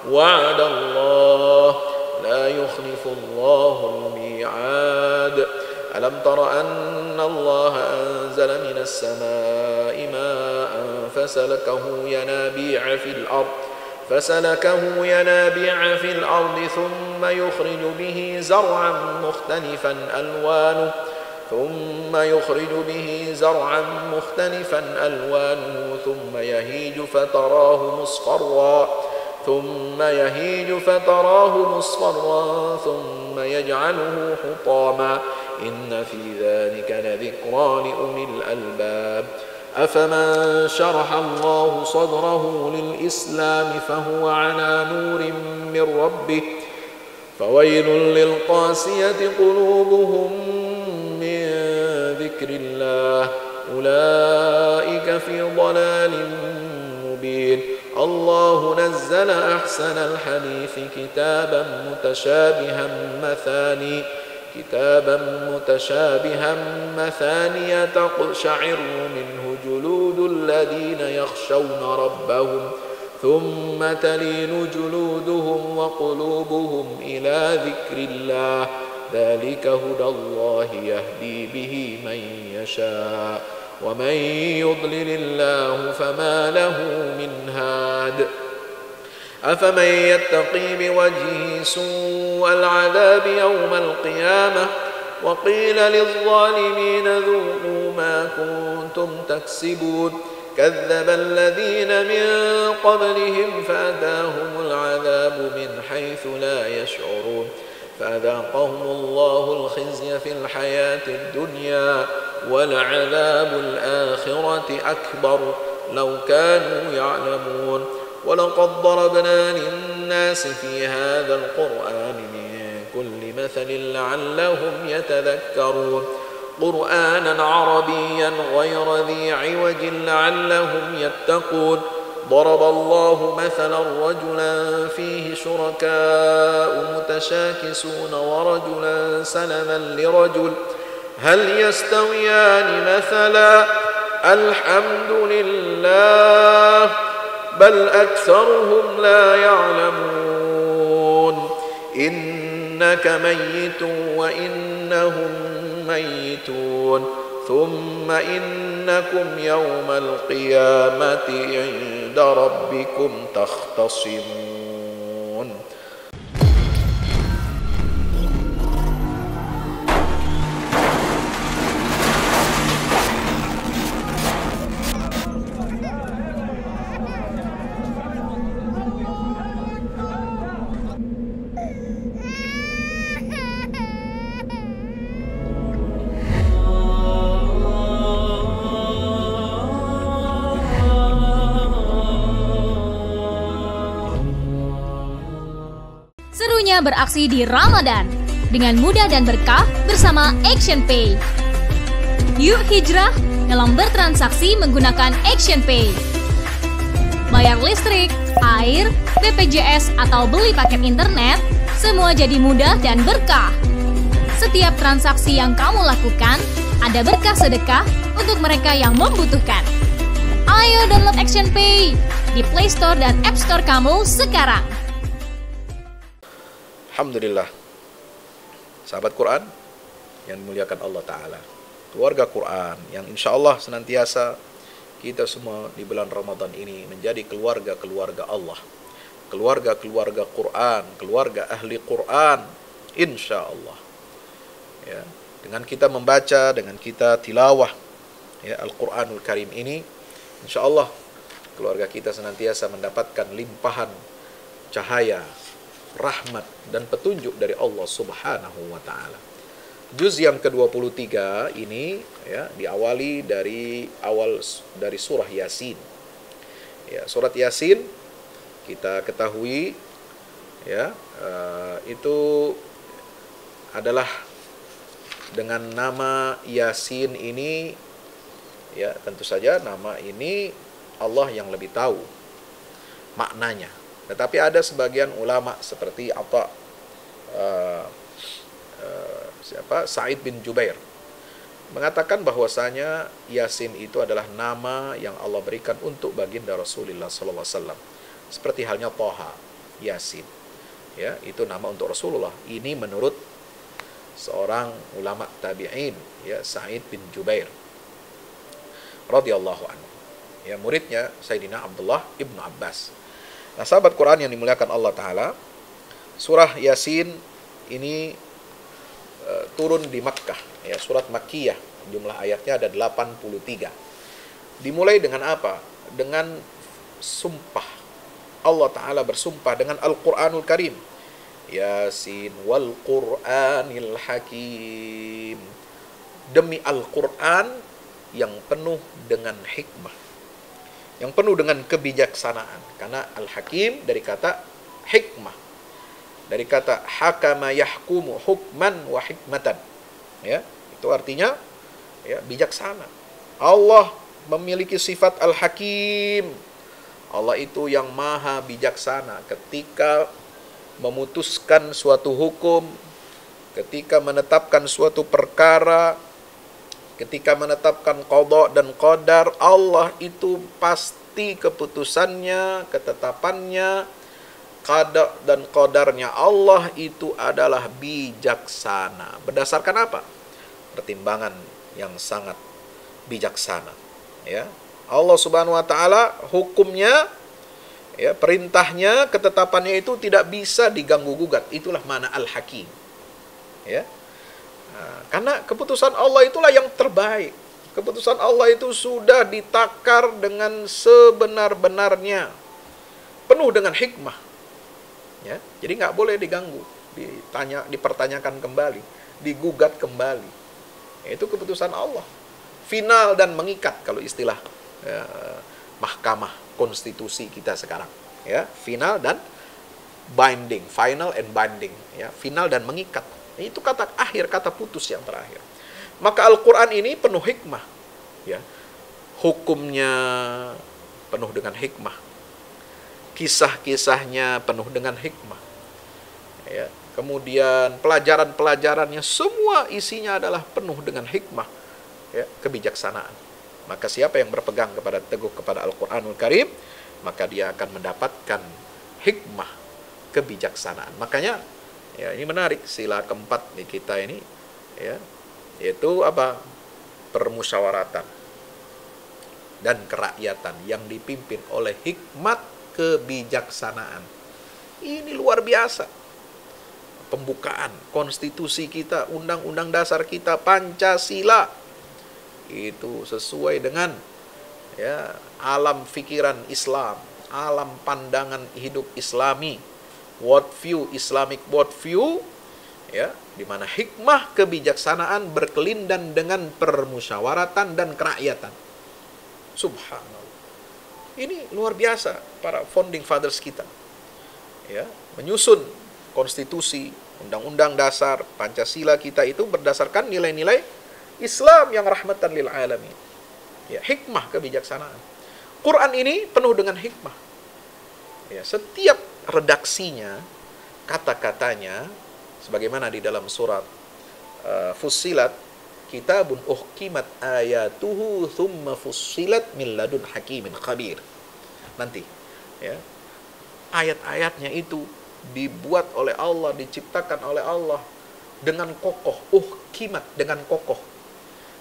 وعد الله لا يخلف الله الميعاد ألم تر أن الله أنزل من السماء ماء فسلكه ينابيع في الأرض ثم يخرج به زرعا مختلفا ألوانه ثم يهيج فتراه مصفرا ثم يجعله حطاما إن في ذلك لذكرى لأولي الألباب أفمن شرح الله صدره للإسلام فهو على نور من ربه فويل للقاسية قلوبهم من ذكر الله أولئك في ضلال مبين الله نزل أحسن الحديث كتابا متشابها مثانية تقشعر منه جلود الذين يخشون ربهم ثم تلين جلودهم وقلوبهم إلى ذكر الله ذلك هدى الله يهدي به من يشاء ومن يضلل الله فما له من هاد أفمن يتقي بوجهه سوء العذاب يوم القيامة وقيل للظالمين ذوقوا ما كنتم تكسبون كذب الذين من قبلهم فأتاهم العذاب من حيث لا يشعرون فأذاقهم الله الخزي في الحياة الدنيا ولعذاب الآخرة أكبر لو كانوا يعلمون ولقد ضربنا للناس في هذا القرآن من كل مثل لعلهم يتذكرون قرآنا عربيا غير ذي عوج لعلهم يتقون ضرب الله مثلا رجلا فيه شركاء متشاكسون ورجلا سلما لرجل هل يستويان مثلا الحمد لله بل أكثرهم لا يعلمون إنك ميت وإنهم ميتون ثم إنكم يوم القيامة عند ربكم تختصمون. Serunya beraksi di Ramadan dengan mudah dan berkah bersama ActionPay. Yuk hijrah dalam bertransaksi menggunakan ActionPay. Bayar listrik, air, BPJS atau beli paket internet, semua jadi mudah dan berkah. Setiap transaksi yang kamu lakukan ada berkah sedekah untuk mereka yang membutuhkan. Ayo download ActionPay di Play Store dan App Store kamu sekarang. Alhamdulillah, sahabat Quran yang dimuliakan Allah Ta'ala, keluarga Quran yang insya Allah senantiasa kita semua di bulan Ramadan ini menjadi keluarga-keluarga Allah, keluarga-keluarga Quran, keluarga ahli Quran, insya Allah. Ya, dengan kita membaca, dengan kita tilawah ya, Al-Quranul Karim ini, insya Allah keluarga kita senantiasa mendapatkan limpahan cahaya, rahmat dan petunjuk dari Allah Subhanahu wa taala. Juz yang ke-23 ini ya diawali dari surah Yasin. Ya, surat Yasin kita ketahui ya itu adalah dengan nama Yasin ini ya, tentu saja nama ini Allah yang lebih tahu maknanya. Tetapi ada sebagian ulama seperti Sa'id bin Jubair mengatakan bahwasanya Yasin itu adalah nama yang Allah berikan untuk baginda Rasulullah SAW. Seperti halnya Thaha, Yasin. Ya, itu nama untuk Rasulullah. Ini menurut seorang ulama tabi'in, ya, Sa'id bin Jubair radhiyallahu anhu. Ya, muridnya Sayyidina Abdullah ibnu Abbas. Nah, sahabat Quran yang dimuliakan Allah Ta'ala, surah Yasin ini turun di Makkah, ya, surat Makkiyah. Jumlah ayatnya ada 83. Dimulai dengan apa? Dengan sumpah. Allah Ta'ala bersumpah dengan Al-Quranul Karim. Yasin wal Qur'anil Hakim. Demi Al-Quran yang penuh dengan hikmah, yang penuh dengan kebijaksanaan. Karena Al-Hakim dari kata hikmah, dari kata hakama yahkumu hukman wa hikmatan. Ya, itu artinya, ya, bijaksana. Allah memiliki sifat Al-Hakim. Allah itu yang maha bijaksana ketika memutuskan suatu hukum, ketika menetapkan suatu perkara, ketika menetapkan qada dan qadar. Allah itu pasti keputusannya, ketetapannya, qada dan qadarnya Allah itu adalah bijaksana. Berdasarkan apa? Pertimbangan yang sangat bijaksana. Ya, Allah Subhanahu wa Ta'ala hukumnya, ya, perintahnya, ketetapannya itu tidak bisa diganggu gugat. Itulah makna Al-Hakim. Ya, karena keputusan Allah itulah yang terbaik. Keputusan Allah itu sudah ditakar dengan sebenar-benarnya, penuh dengan hikmah. Ya, jadi nggak boleh diganggu, dipertanyakan kembali, digugat kembali. Itu keputusan Allah, final dan mengikat kalau istilah mahkamah konstitusi kita sekarang. Ya, final dan binding, final and binding. Ya, final dan mengikat. Itu kata akhir, kata putus yang terakhir. Maka Al-Quran ini penuh hikmah. Ya, hukumnya penuh dengan hikmah. Kisah-kisahnya penuh dengan hikmah. Ya, kemudian pelajaran-pelajarannya semua isinya adalah penuh dengan hikmah, ya, kebijaksanaan. Maka siapa yang berpegang kepada teguh kepada Al-Quranul Karim, maka dia akan mendapatkan hikmah, kebijaksanaan. Makanya, ya, ini menarik, sila keempat di kita ini, ya, yaitu apa? Permusyawaratan dan kerakyatan yang dipimpin oleh hikmat kebijaksanaan. Ini luar biasa. Pembukaan konstitusi kita, undang-undang dasar kita, Pancasila, itu sesuai dengan, ya, alam pikiran Islam, alam pandangan hidup Islami, worldview, Islamic worldview, ya, di mana hikmah kebijaksanaan berkelindan dengan permusyawaratan dan kerakyatan. Subhanallah. Ini luar biasa para founding fathers kita. Ya, menyusun konstitusi, undang-undang dasar, Pancasila kita itu berdasarkan nilai-nilai Islam yang rahmatan lil alamin. Ya, hikmah kebijaksanaan. Quran ini penuh dengan hikmah. Ya, setiap redaksinya, kata-katanya, sebagaimana di dalam surat Fussilat, kitabun uhkimat ayatuhu thumma fussilat min ladun hakimin khabir. Nanti, ya, ayat-ayatnya itu dibuat oleh Allah, diciptakan oleh Allah dengan kokoh, uhkimat, dengan kokoh.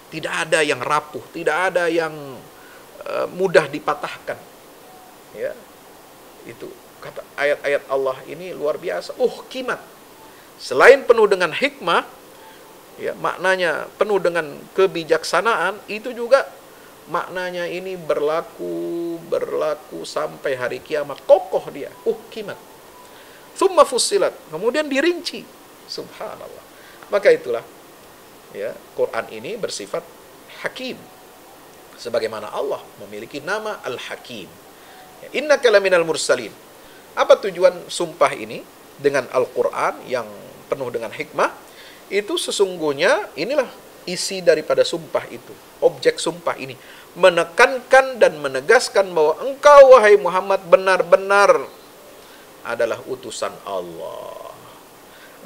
Tidak ada yang rapuh, tidak ada yang mudah dipatahkan. Ya, itu kata ayat-ayat Allah ini luar biasa, uhkimat. Selain penuh dengan hikmah, ya, maknanya penuh dengan kebijaksanaan, itu juga maknanya ini berlaku sampai hari kiamat. Kokoh dia, uhkimat. Tsumma fussilat, kemudian dirinci. Subhanallah. Maka itulah, ya, Quran ini bersifat hakim. Sebagaimana Allah memiliki nama Al-Hakim. Ya, innaka laminal mursalin. Apa tujuan sumpah ini dengan Al-Quran yang penuh dengan hikmah? Itu sesungguhnya inilah isi daripada sumpah itu. Objek sumpah ini menekankan dan menegaskan bahwa engkau, wahai Muhammad, benar-benar adalah utusan Allah.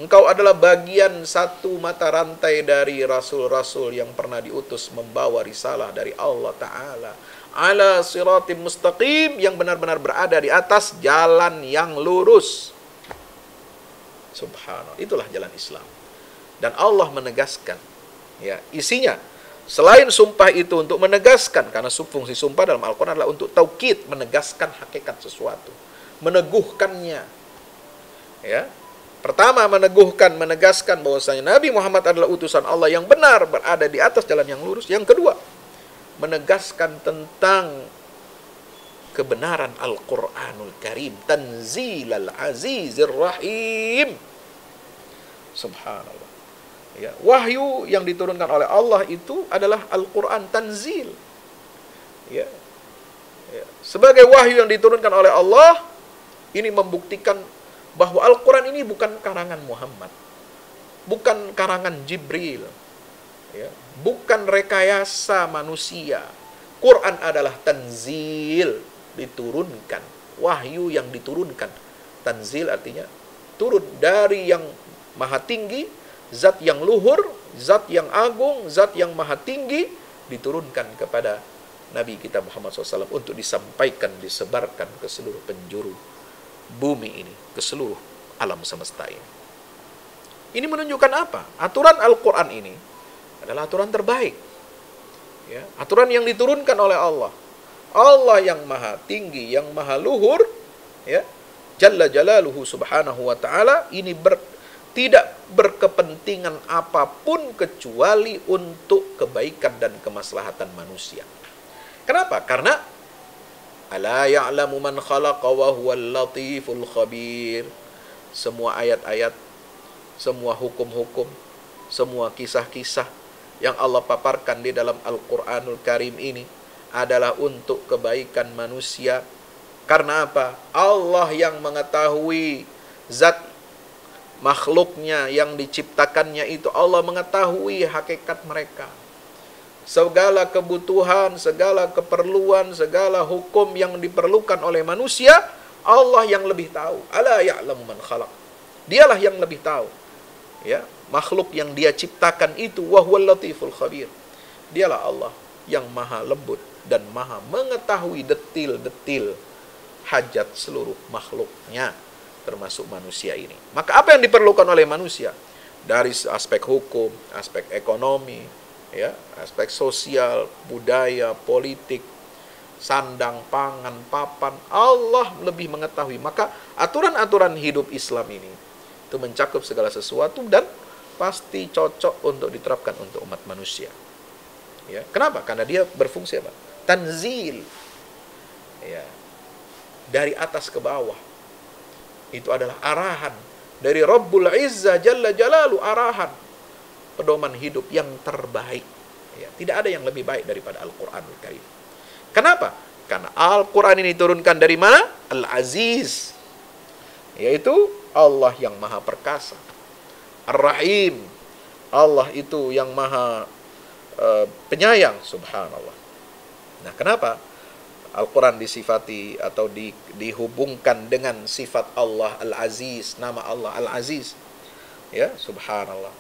Engkau adalah bagian satu mata rantai dari rasul-rasul yang pernah diutus membawa risalah dari Allah Ta'ala. Ala siratim mustaqim, yang benar-benar berada di atas jalan yang lurus. Subhanallah, itulah jalan Islam. Dan Allah menegaskan, ya, isinya selain sumpah itu untuk menegaskan, karena fungsi sumpah dalam Al-Quran adalah untuk taukid, menegaskan hakikat sesuatu, meneguhkannya. Ya, pertama meneguhkan, menegaskan bahwasanya Nabi Muhammad adalah utusan Allah yang benar, berada di atas jalan yang lurus. Yang kedua, menegaskan tentang kebenaran Al-Quranul Karim, Tanzilal Azizir Rahim. Subhanallah. Ya, wahyu yang diturunkan oleh Allah itu adalah Al-Quran tanzil. Ya. Ya. Sebagai wahyu yang diturunkan oleh Allah, ini membuktikan bahwa Al-Quran ini bukan karangan Muhammad, bukan karangan Jibril, ya, bukan rekayasa manusia. Quran adalah tanzil, diturunkan, wahyu yang diturunkan. Tanzil artinya turun dari yang maha tinggi, zat yang luhur, zat yang agung, zat yang maha tinggi, diturunkan kepada Nabi kita Muhammad SAW untuk disampaikan, disebarkan ke seluruh penjuru bumi ini, ke seluruh alam semesta ini. Ini menunjukkan apa? Aturan Al-Quran ini adalah aturan terbaik. Ya, aturan yang diturunkan oleh Allah. Allah yang maha tinggi, yang maha luhur, ya, Jalla Jalaluhu subhanahu wa ta'ala, ini tidak berkepentingan apapun kecuali untuk kebaikan dan kemaslahatan manusia. Kenapa? Karena ala ya'lamu man khalaqa wa huwal latiful khabir. Semua ayat-ayat, semua hukum-hukum, semua kisah-kisah yang Allah paparkan di dalam Al-Quranul Karim ini adalah untuk kebaikan manusia. Karena apa? Allah yang mengetahui zat makhluknya yang diciptakannya itu. Allah mengetahui hakikat mereka. Segala kebutuhan, segala keperluan, segala hukum yang diperlukan oleh manusia, Allah yang lebih tahu. Ala ya'lamu man khalaq. Dialah yang lebih tahu. Ya, makhluk yang Dia ciptakan itu, wa huwal latiful khabir. Dialah Allah yang maha lembut dan maha mengetahui detil-detil hajat seluruh makhluknya, termasuk manusia ini. Maka apa yang diperlukan oleh manusia dari aspek hukum, aspek ekonomi, ya, aspek sosial, budaya, politik, sandang, pangan, papan, Allah lebih mengetahui. Maka aturan-aturan hidup Islam ini itu mencakup segala sesuatu dan pasti cocok untuk diterapkan untuk umat manusia. Ya, kenapa? Karena dia berfungsi apa? Tanzil. Ya, dari atas ke bawah. Itu adalah arahan dari Rabbul Izzah Jalla Jalalu, arahan pedoman hidup yang terbaik. Ya, tidak ada yang lebih baik daripada Al-Quranul Karim. Kenapa? Karena Al-Quran ini diturunkan dari mana? Al-Aziz, yaitu Allah yang maha perkasa. Ar-Rahim, Allah itu yang maha penyayang, subhanallah. Nah, kenapa Al-Quran disifati atau dihubungkan dengan sifat Allah Al-Aziz, nama Allah Al-Aziz? Ya, subhanallah.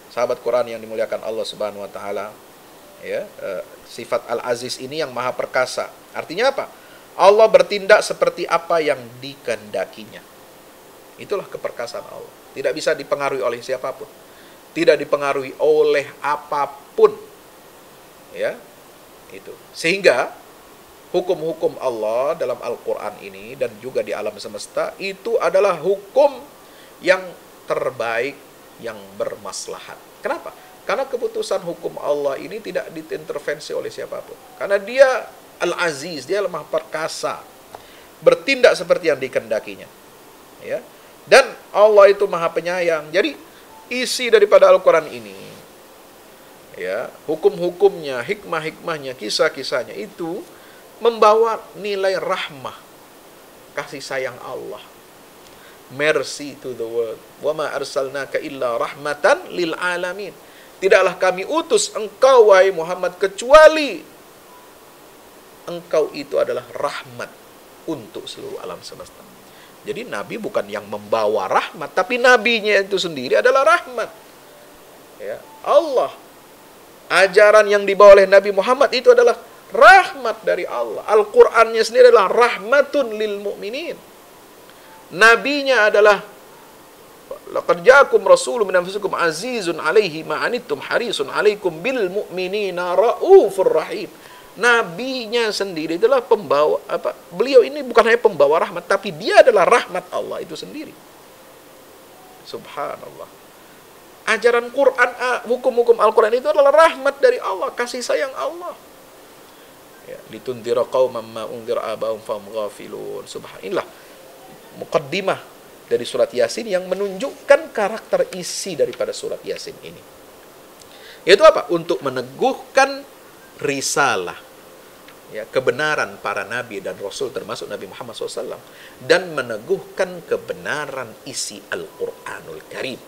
Sahabat Quran yang dimuliakan Allah Subhanahu wa taala, ya, sifat Al-Aziz ini yang maha perkasa. Artinya apa? Allah bertindak seperti apa yang dikehendakinya. Itulah keperkasaan Allah. Tidak bisa dipengaruhi oleh siapapun. Tidak dipengaruhi oleh apapun. Ya, itu. Sehingga hukum-hukum Allah dalam Al-Quran ini dan juga di alam semesta itu adalah hukum yang terbaik, yang bermaslahat. Kenapa? Karena keputusan hukum Allah ini tidak diintervensi oleh siapapun. Karena Dia Al-Aziz, Dia maha perkasa, bertindak seperti yang dikehendakinya. Ya. Dan Allah itu maha penyayang. Jadi isi daripada Al-Quran ini, ya, hukum-hukumnya, hikmah-hikmahnya, kisah-kisahnya itu membawa nilai rahmah, kasih sayang Allah. Mercy to the world. Wa ma arsalnaka illa rahmatan lil alamin. Tidaklah kami utus engkau wahai Muhammad kecuali engkau itu adalah rahmat untuk seluruh alam semesta. Jadi Nabi bukan yang membawa rahmat, tapi Nabinya itu sendiri adalah rahmat. Ya, Allah, ajaran yang dibawa oleh Nabi Muhammad itu adalah rahmat dari Allah. Al-Qur'annya sendiri adalah rahmatun lil mu'minin. Nabinya adalah laqad ja'akum rasulun min anfusikum azizun 'alaihi ma 'anittum harisun 'alaikum bil mu'minina raufur rahim. Nabinya sendiri adalah pembawa beliau ini bukan hanya pembawa rahmat, tapi dia adalah rahmat Allah itu sendiri. Subhanallah. Ajaran Quran, hukum-hukum Al-Quran itu adalah rahmat dari Allah, kasih sayang Allah. Ya, litundhira qauman ma unzira abahum fahum ghafilun. Subhanallah. Muqaddimah dari surat Yasin yang menunjukkan karakter isi daripada surat Yasin ini. Yaitu apa? Untuk meneguhkan risalah, ya, kebenaran para nabi dan rasul termasuk Nabi Muhammad SAW, dan meneguhkan kebenaran isi Al-Quranul Karim.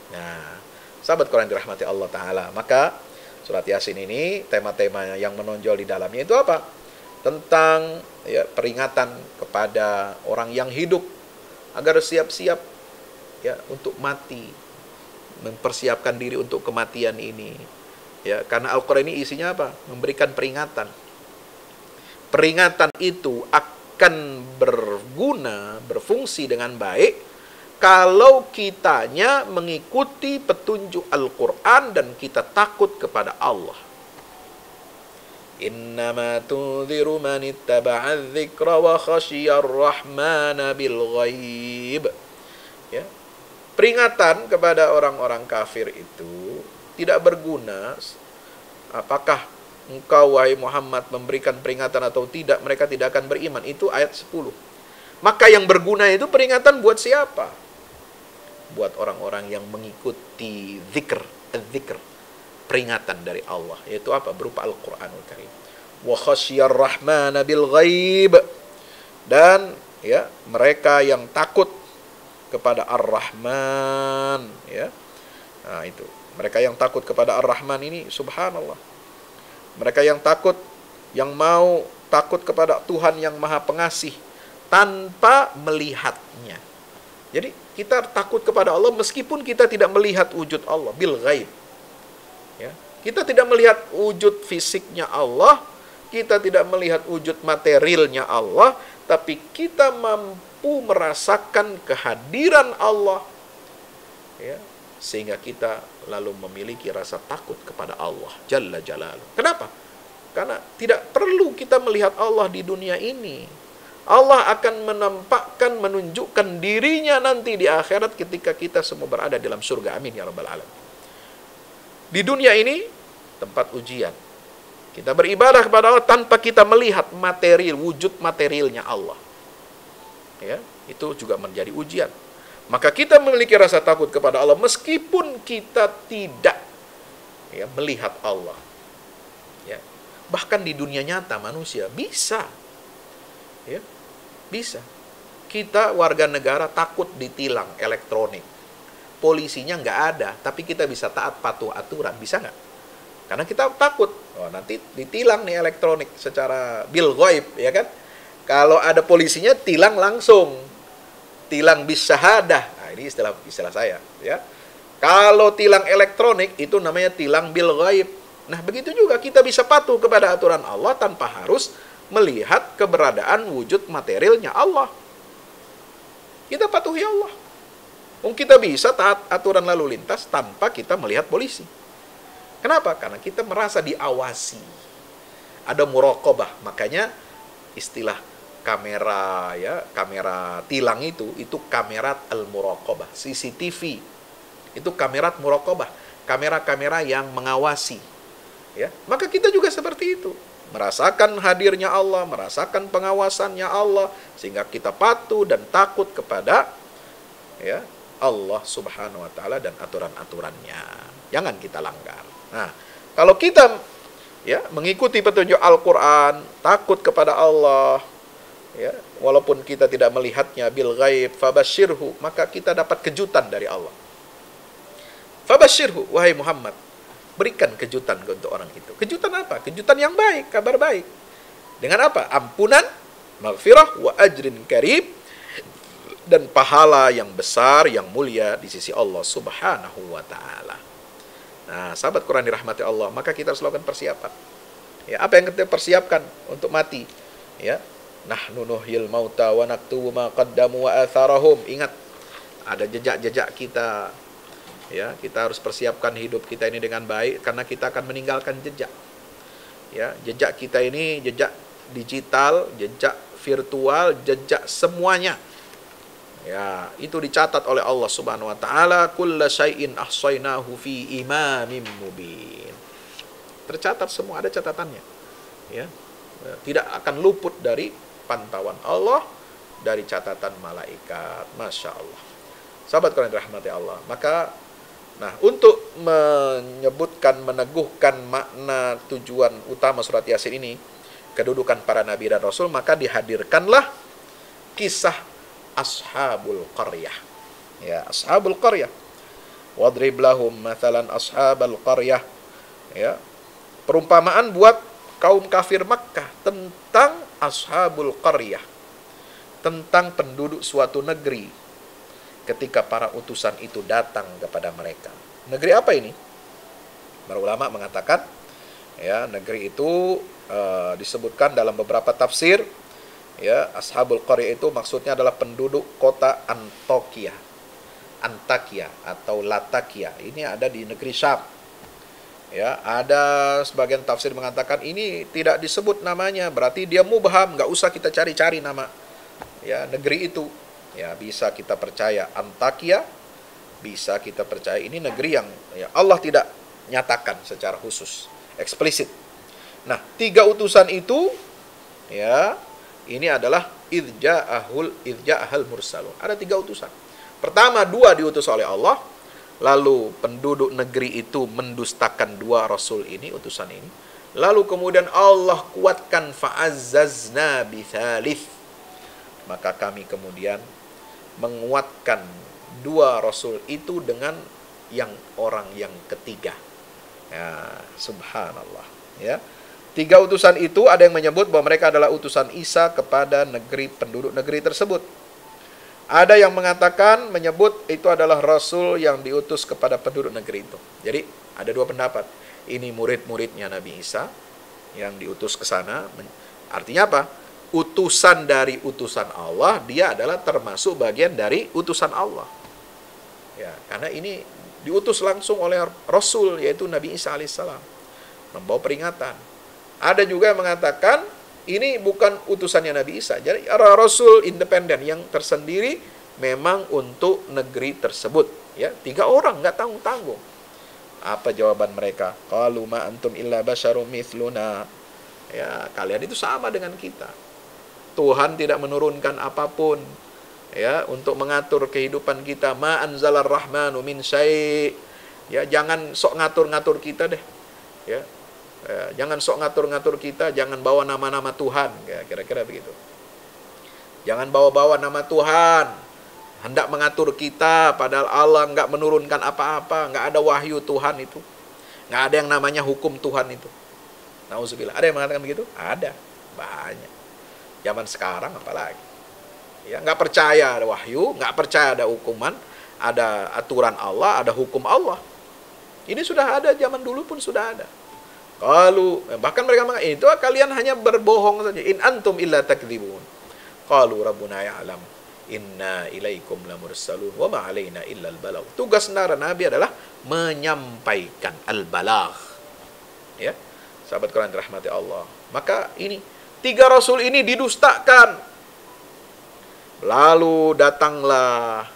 Nah, sahabat Quran dirahmati Allah Ta'ala, maka surat Yasin ini tema-tema yang menonjol di dalamnya itu apa? Tentang, ya, peringatan kepada orang yang hidup agar siap-siap, ya, untuk mati, mempersiapkan diri untuk kematian ini. Ya, karena Al-Quran ini isinya apa? Memberikan peringatan. Peringatan itu akan berguna, berfungsi dengan baik kalau kitanya mengikuti petunjuk Al-Quran dan kita takut kepada Allah. Innama tunziru man ittaba'a dzikra wa khasyiyar rahmana bil ghaib. Ya. Peringatan kepada orang-orang kafir itu tidak berguna apakah engkau wahai Muhammad memberikan peringatan atau tidak, mereka tidak akan beriman. Itu ayat 10. Maka yang berguna itu peringatan buat siapa? Buat orang-orang yang mengikuti zikr, peringatan dari Allah, yaitu apa? Berupa Al-Quranul Karim. Wa khasyiyar rahmana bil ghaib, dan, ya, mereka yang takut kepada Ar-Rahman, ya. Nah, itu. Mereka yang takut kepada Ar-Rahman ini, subhanallah. Mereka yang takut, yang mau takut kepada Tuhan yang Maha Pengasih tanpa melihatnya. Jadi kita takut kepada Allah meskipun kita tidak melihat wujud Allah, bil ghaib. Ya. Kita tidak melihat wujud fisiknya Allah, kita tidak melihat wujud materialnya Allah, tapi kita mampu merasakan kehadiran Allah. Ya. Sehingga kita lalu memiliki rasa takut kepada Allah Jalla Jalaluh. Kenapa? Karena tidak perlu kita melihat Allah di dunia ini. Allah akan menampakkan, menunjukkan dirinya nanti di akhirat ketika kita semua berada dalam surga. Amin ya rabbal alamin. Di dunia ini tempat ujian. Kita beribadah kepada Allah tanpa kita melihat material, wujud materialnya Allah. Ya, itu juga menjadi ujian. Maka kita memiliki rasa takut kepada Allah meskipun kita tidak, ya, melihat Allah. Ya. Bahkan di dunia nyata manusia bisa, ya, bisa. Kita warga negara takut ditilang elektronik, polisinya nggak ada, tapi kita bisa taat patuh aturan, bisa nggak? Karena kita takut, nanti ditilang nih elektronik secara bil ghaib, ya kan? Kalau ada polisinya tilang langsung. Tilang bis syahadah. Nah, ini istilah saya, ya. Kalau tilang elektronik itu namanya tilang bil ghaib. Nah, begitu juga kita bisa patuh kepada aturan Allah tanpa harus melihat keberadaan wujud materialnya Allah. Kita patuhi Allah. Kita bisa taat aturan lalu lintas tanpa kita melihat polisi. Kenapa? Karena kita merasa diawasi. Ada muraqabah. Makanya istilah kamera, ya, kamera tilang itu kamerat al-muraqabah, CCTV. Itu kamerat muraqabah, kamera-kamera yang mengawasi. Ya, maka kita juga seperti itu. Merasakan hadirnya Allah, merasakan pengawasannya Allah, sehingga kita patuh dan takut kepada, ya, Allah Subhanahu wa taala dan aturan-aturannya. Jangan kita langgar. Nah, kalau kita, ya, mengikuti petunjuk Al-Qur'an, takut kepada Allah, ya, walaupun kita tidak melihatnya bil ghaib, fabasyirhu, maka kita dapat kejutan dari Allah. Fabasyirhu, wahai Muhammad, berikan kejutan untuk orang itu. Kejutan apa? Kejutan yang baik, kabar baik. Dengan apa? Ampunan, maghfirah, wa ajrin karim, dan pahala yang besar, yang mulia di sisi Allah Subhanahu wa ta'ala. Nah, sahabat Quran dirahmati Allah, maka kita harus lakukan persiapan. Ya, apa yang kita persiapkan untuk mati? Ya, nahnu nuhyil mauta wa naktubu ma qaddamu wa atharahum. Ingat, ada jejak-jejak kita. Ya, kita harus persiapkan hidup kita ini dengan baik karena kita akan meninggalkan jejak. Ya, jejak kita ini jejak digital, jejak virtual, jejak semuanya. Ya, itu dicatat oleh Allah Subhanahu wa taala, kulla syai'in ahsainahu fi imamin mubin. Tercatat semua, ada catatannya. Ya. Tidak akan luput dari pantauan Allah, dari catatan malaikat. Masya Allah. Sahabat Quran rahmati Allah. Maka, nah, untuk menyebutkan, meneguhkan makna tujuan utama surat Yasin ini, kedudukan para nabi dan rasul, maka dihadirkanlah kisah Ashabul Qaryah. Ya, Ashabul Qaryah. Wadrib lahum mathalan ashabal qaryah. Ya. Perumpamaan buat kaum kafir Makkah tentang Ashabul Qaryah. Tentang penduduk suatu negeri ketika para utusan itu datang kepada mereka. Negeri apa ini? Para ulama mengatakan, ya, negeri itu disebutkan dalam beberapa tafsir. Ya, Ashabul Qaryah itu maksudnya adalah penduduk kota Antakia atau Latakia. Ini ada di negeri Syam. Ya, ada sebagian tafsir mengatakan ini tidak disebut namanya, berarti dia mubham, nggak usah kita cari-cari nama. Ya, negeri itu. Ya, bisa kita percaya Antakia, bisa kita percaya ini negeri yang, ya, Allah tidak nyatakan secara khusus, eksplisit. Nah, 3 utusan itu, ya, ini adalah idja'ahal mursalun. Ada 3 utusan. Pertama, 2 diutus oleh Allah. Lalu penduduk negeri itu mendustakan 2 rasul ini, utusan ini. Lalu kemudian Allah kuatkan fa'azzazna bithalith. Maka kami kemudian menguatkan 2 rasul itu dengan orang yang ketiga. Ya, subhanallah. Ya. 3 utusan itu ada yang menyebut bahwa mereka adalah utusan Isa kepada penduduk negeri tersebut. Ada yang mengatakan, menyebut itu adalah Rasul yang diutus kepada penduduk negeri itu. Jadi, ada 2 pendapat. Ini murid-muridnya Nabi Isa yang diutus ke sana. Artinya apa? Utusan dari utusan Allah, dia adalah termasuk bagian dari utusan Allah. Ya, karena ini diutus langsung oleh Rasul, yaitu Nabi Isa alaihissalam. Membawa peringatan. Ada juga yang mengatakan ini bukan utusannya Nabi Isa. Jadi Rasul independen yang tersendiri memang untuk negeri tersebut. Ya, 3 orang nggak tanggung-tanggung. Apa jawaban mereka? Qalu ma antum illa basyarum mithluna. Ya, kalian itu sama dengan kita. Tuhan tidak menurunkan apapun, ya, untuk mengatur kehidupan kita. Ma anzalar rahmanu min syai'. Ya, jangan sok ngatur-ngatur kita deh. Ya. Jangan sok ngatur-ngatur kita, jangan bawa nama-nama Tuhan, ya, kira-kira begitu. Jangan bawa-bawa nama Tuhan, hendak mengatur kita, padahal Allah nggak menurunkan apa-apa, nggak ada wahyu Tuhan itu, nggak ada yang namanya hukum Tuhan itu. Nauzubillah. Ada yang mengatakan begitu? Ada, banyak. Zaman sekarang apalagi, ya, nggak percaya ada wahyu, nggak percaya ada hukuman, ada aturan Allah, ada hukum Allah. Ini sudah ada, zaman dulu pun sudah ada. Qalu, bahkan mereka mengatakan, itu kalian hanya berbohong saja. In antum illa takdzibun. Qalu rabbuna ya'lam inna ilaikum lamursalun wa ma 'alaina illa al-balagh. Tugas nabi adalah menyampaikan al-balagh. Ya. Sahabat Quran rahmati Allah. Maka ini 3 rasul ini didustakan. Lalu datanglah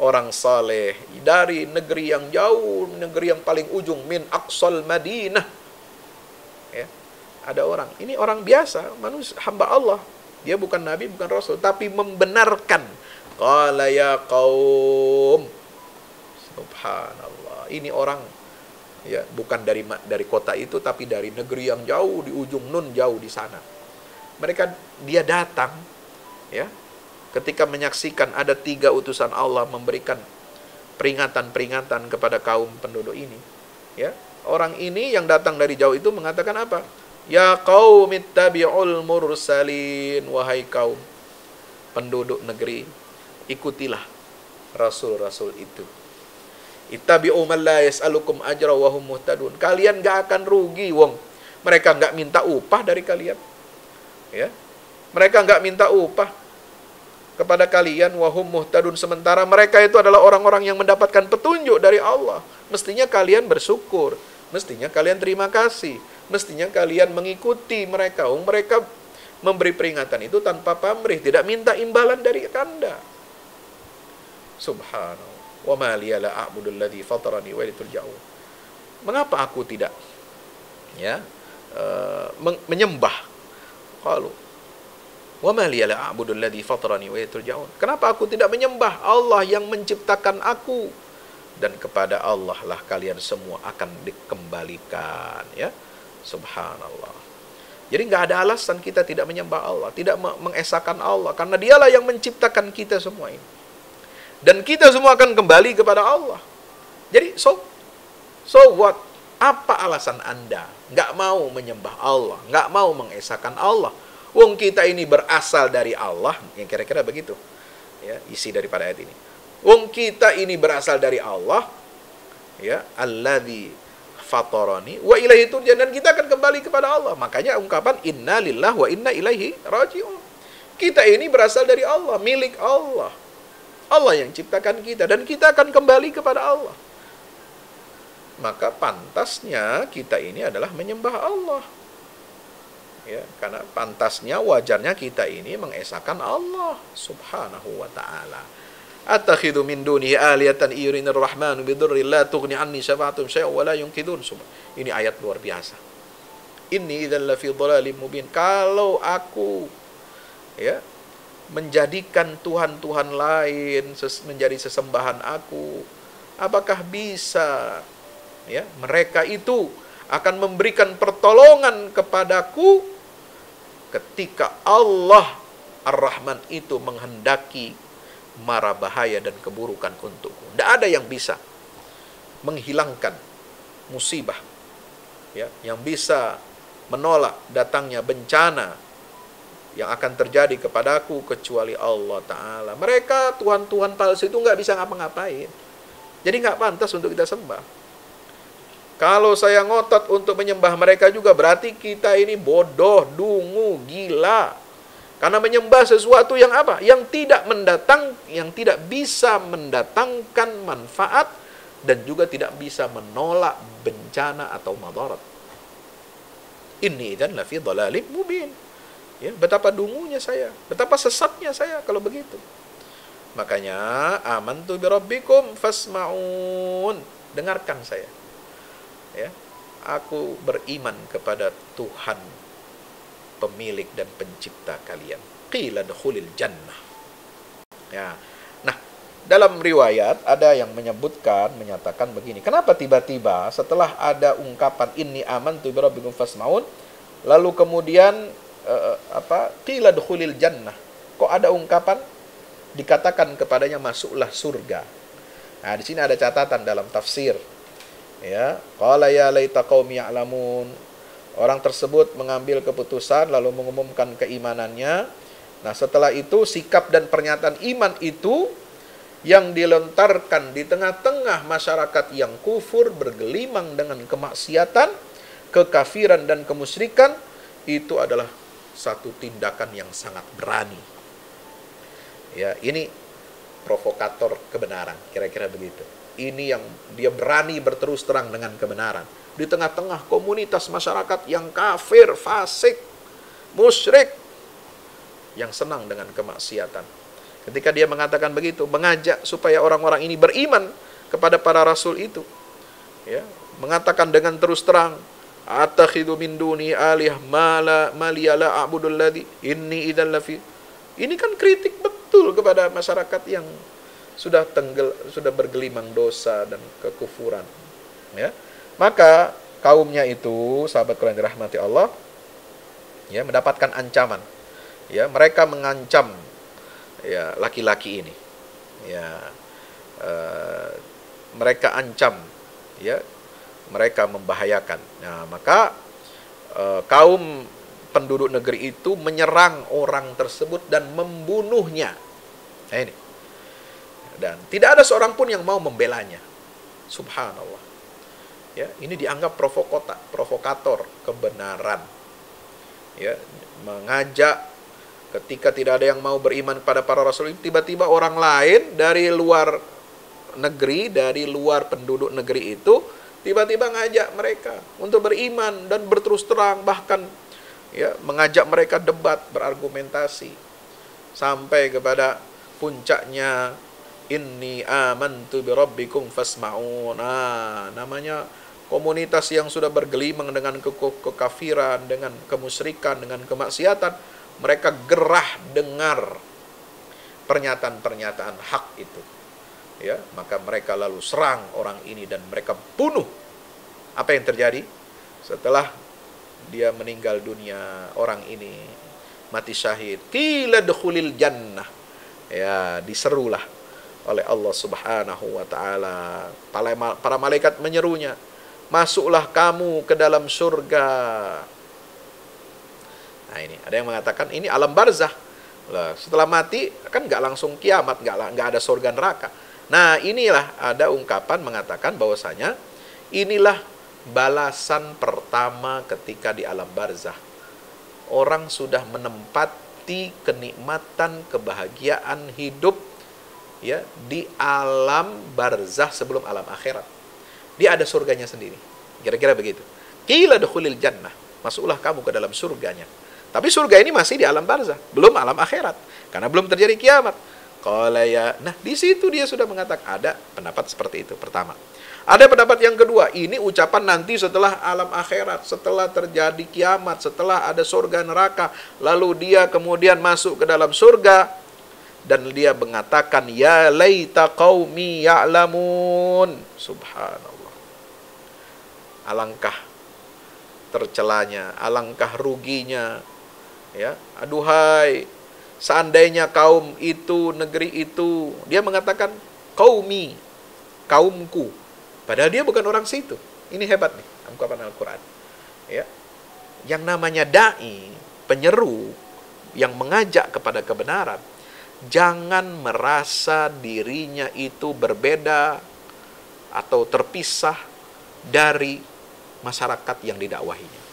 orang saleh dari negeri yang jauh, negeri yang paling ujung, min aqsal Madinah. Ya, ada orang, ini orang biasa, manusia, hamba Allah. Dia bukan nabi, bukan rasul, tapi membenarkan. Qala ya qaum. Subhanallah. Ini orang, ya, bukan dari kota itu, tapi dari negeri yang jauh di ujung Nun, jauh di sana. Dia datang, ya, ketika menyaksikan ada 3 utusan Allah memberikan peringatan-peringatan kepada kaum penduduk ini. Ya, orang ini yang datang dari jauh itu mengatakan apa? Ya qaum ittabi'ul mursalin, wahai kaum penduduk negeri, ikutilah rasul-rasul itu. Ittabi'u man la yas'alukum ajra wa hum muhtadun. Kalian gak akan rugi, wong mereka gak minta upah dari kalian. Ya. Mereka gak minta upah kepada kalian, wa hum muhtadun, sementara mereka itu adalah orang-orang yang mendapatkan petunjuk dari Allah. Mestinya kalian bersyukur, mestinya kalian terima kasih, mestinya kalian mengikuti mereka. Mereka memberi peringatan itu tanpa pamrih, tidak minta imbalan dari Anda. Subhanallah. Wa ma liya la a'budu alladhi fatarani wa ilayhi turja'un. Mengapa aku tidak menyembah? Qalu wa ma liya la a'budu alladhi fatarani wa ilayhi turja'un. Kenapa aku tidak menyembah Allah yang menciptakan aku, dan kepada Allah lah kalian semua akan dikembalikan, ya. Subhanallah. Jadi nggak ada alasan kita tidak menyembah Allah, tidak mengesahkan Allah, karena Dialah yang menciptakan kita semua ini. Dan kita semua akan kembali kepada Allah. Jadi, so what? Apa alasan Anda nggak mau menyembah Allah, nggak mau mengesahkan Allah? Wong kita ini berasal dari Allah, yang kira-kira begitu. Ya, isi daripada ayat ini. Wong kita ini berasal dari Allah, ya, alladzi fatarani wa ilaihi turja'un, dan kita akan kembali kepada Allah. Makanya ungkapan inna lillahi wa inna ilaihi raji'un. Kita ini berasal dari Allah, milik Allah. Allah yang ciptakan kita, dan kita akan kembali kepada Allah. Maka pantasnya kita ini adalah menyembah Allah. Ya, karena pantasnya, wajarnya kita ini mengesahkan Allah Subhanahu wa ta'ala. Attakhidhu min dunihi alihatan yurinir rahmanu bidurri la tughni anni syafa'atum syai'an wa la yunqidun. Ini ayat luar biasa. Inni idzal lafi dhalalim mubin. Kalau aku, ya, menjadikan Tuhan-Tuhan lain menjadi sesembahan aku, apakah bisa, ya, mereka itu akan memberikan pertolongan kepadaku ketika Allah Ar-Rahman itu menghendaki mara bahaya dan keburukan untukku? Tidak ada yang bisa menghilangkan musibah, ya, yang bisa menolak datangnya bencana yang akan terjadi kepadaku kecuali Allah Ta'ala. Mereka Tuhan-Tuhan palsu itu nggak bisa ngapa-ngapain. Jadi nggak pantas untuk kita sembah. Kalau saya ngotot untuk menyembah mereka juga, berarti kita ini bodoh, dungu, gila. Karena menyembah sesuatu yang apa? Yang tidak bisa mendatangkan manfaat, dan juga tidak bisa menolak bencana atau madarat. Inni idzan lafi dhalalim mubin. Ya, betapa dungunya saya, betapa sesatnya saya kalau begitu. Makanya amantu birabbikum fasma'un. Dengarkan saya. Ya, aku beriman kepada Tuhan pemilik dan pencipta kalian. Qila dukhulil jannah. Ya. Nah, dalam riwayat ada yang menyatakan begini. Kenapa tiba-tiba setelah ada ungkapan inni amantu birabbikum fasma'un, lalu kemudian qila dukhulil jannah, kok ada ungkapan dikatakan kepadanya masuklah surga? Nah, di sini ada catatan dalam tafsir. Ya, qala ya laita qaumi ya'lamun. Orang tersebut mengambil keputusan lalu mengumumkan keimanannya. Nah, setelah itu sikap dan pernyataan iman itu yang dilontarkan di tengah-tengah masyarakat yang kufur, bergelimang dengan kemaksiatan, kekafiran dan kemusyrikan, itu adalah satu tindakan yang sangat berani. Ya, ini provokator kebenaran, kira-kira begitu. Ini yang dia berani berterus terang dengan kebenaran di tengah-tengah komunitas masyarakat yang kafir, fasik, musyrik, yang senang dengan kemaksiatan. Ketika dia mengatakan begitu, mengajak supaya orang-orang ini beriman kepada para rasul itu, ya, mengatakan dengan terus terang, attakhidhu min duni alih maliyala a'budul ladzi inni idzal lafi. Ini kan kritik betul kepada masyarakat yang sudah bergelimang dosa dan kekufuran, ya. Maka kaumnya itu, sahabat Quran dirahmati Allah, ya, mendapatkan ancaman. Ya, mereka mengancam, ya, laki-laki ini. Ya, mereka ancam, ya, mereka membahayakan. Nah, maka kaum penduduk negeri itu menyerang orang tersebut dan membunuhnya. Nah, ini Dan tidak ada seorang pun yang mau membelanya. Subhanallah. Ya, ini dianggap provokator kebenaran. Ya, mengajak ketika tidak ada yang mau beriman kepada para rasul, tiba-tiba orang lain dari luar negeri, dari luar penduduk negeri itu tiba-tiba ngajak mereka untuk beriman dan berterus terang, bahkan ya mengajak mereka debat, berargumentasi sampai kepada puncaknya inni amantu birabbikum fasma'un. Namanya komunitas yang sudah bergelimang dengan kekafiran, dengan kemusyrikan, dengan kemaksiatan, mereka gerah dengar pernyataan-pernyataan hak itu. Ya, maka mereka lalu serang orang ini dan mereka bunuh. Apa yang terjadi? Setelah dia meninggal dunia, orang ini mati syahid. Qila dukhulil jannah. Ya, diserulah oleh Allah Subhanahu wa taala. Para malaikat menyerunya, masuklah kamu ke dalam surga. Nah, ini ada yang mengatakan ini alam barzah. Lah, setelah mati kan nggak langsung kiamat, nggak ada surga neraka. Nah, inilah ada ungkapan mengatakan bahwasanya inilah balasan pertama ketika di alam barzah. Orang sudah menempati kenikmatan, kebahagiaan hidup ya di alam barzah sebelum alam akhirat. Dia ada surganya sendiri. Kira-kira begitu. Qila dukhulil jannah. Masuklah kamu ke dalam surganya. Tapi surga ini masih di alam barzah, belum alam akhirat. Karena belum terjadi kiamat. Nah, di situ dia sudah mengatakan ada pendapat seperti itu pertama. Ada pendapat yang kedua, ini ucapan nanti setelah alam akhirat, setelah terjadi kiamat, setelah ada surga neraka, lalu dia kemudian masuk ke dalam surga dan dia mengatakan ya laita qaumi ya'lamun. Subhanallah. Alangkah tercelanya, alangkah ruginya. Ya, aduhai, seandainya kaum itu, negeri itu, dia mengatakan qaumi, kaumku. Padahal dia bukan orang situ. Ini hebat nih, ungkapan Al-Quran. Ya. Yang namanya da'i, penyeru, yang mengajak kepada kebenaran, jangan merasa dirinya itu berbeda atau terpisah dari masyarakat yang didakwahinya.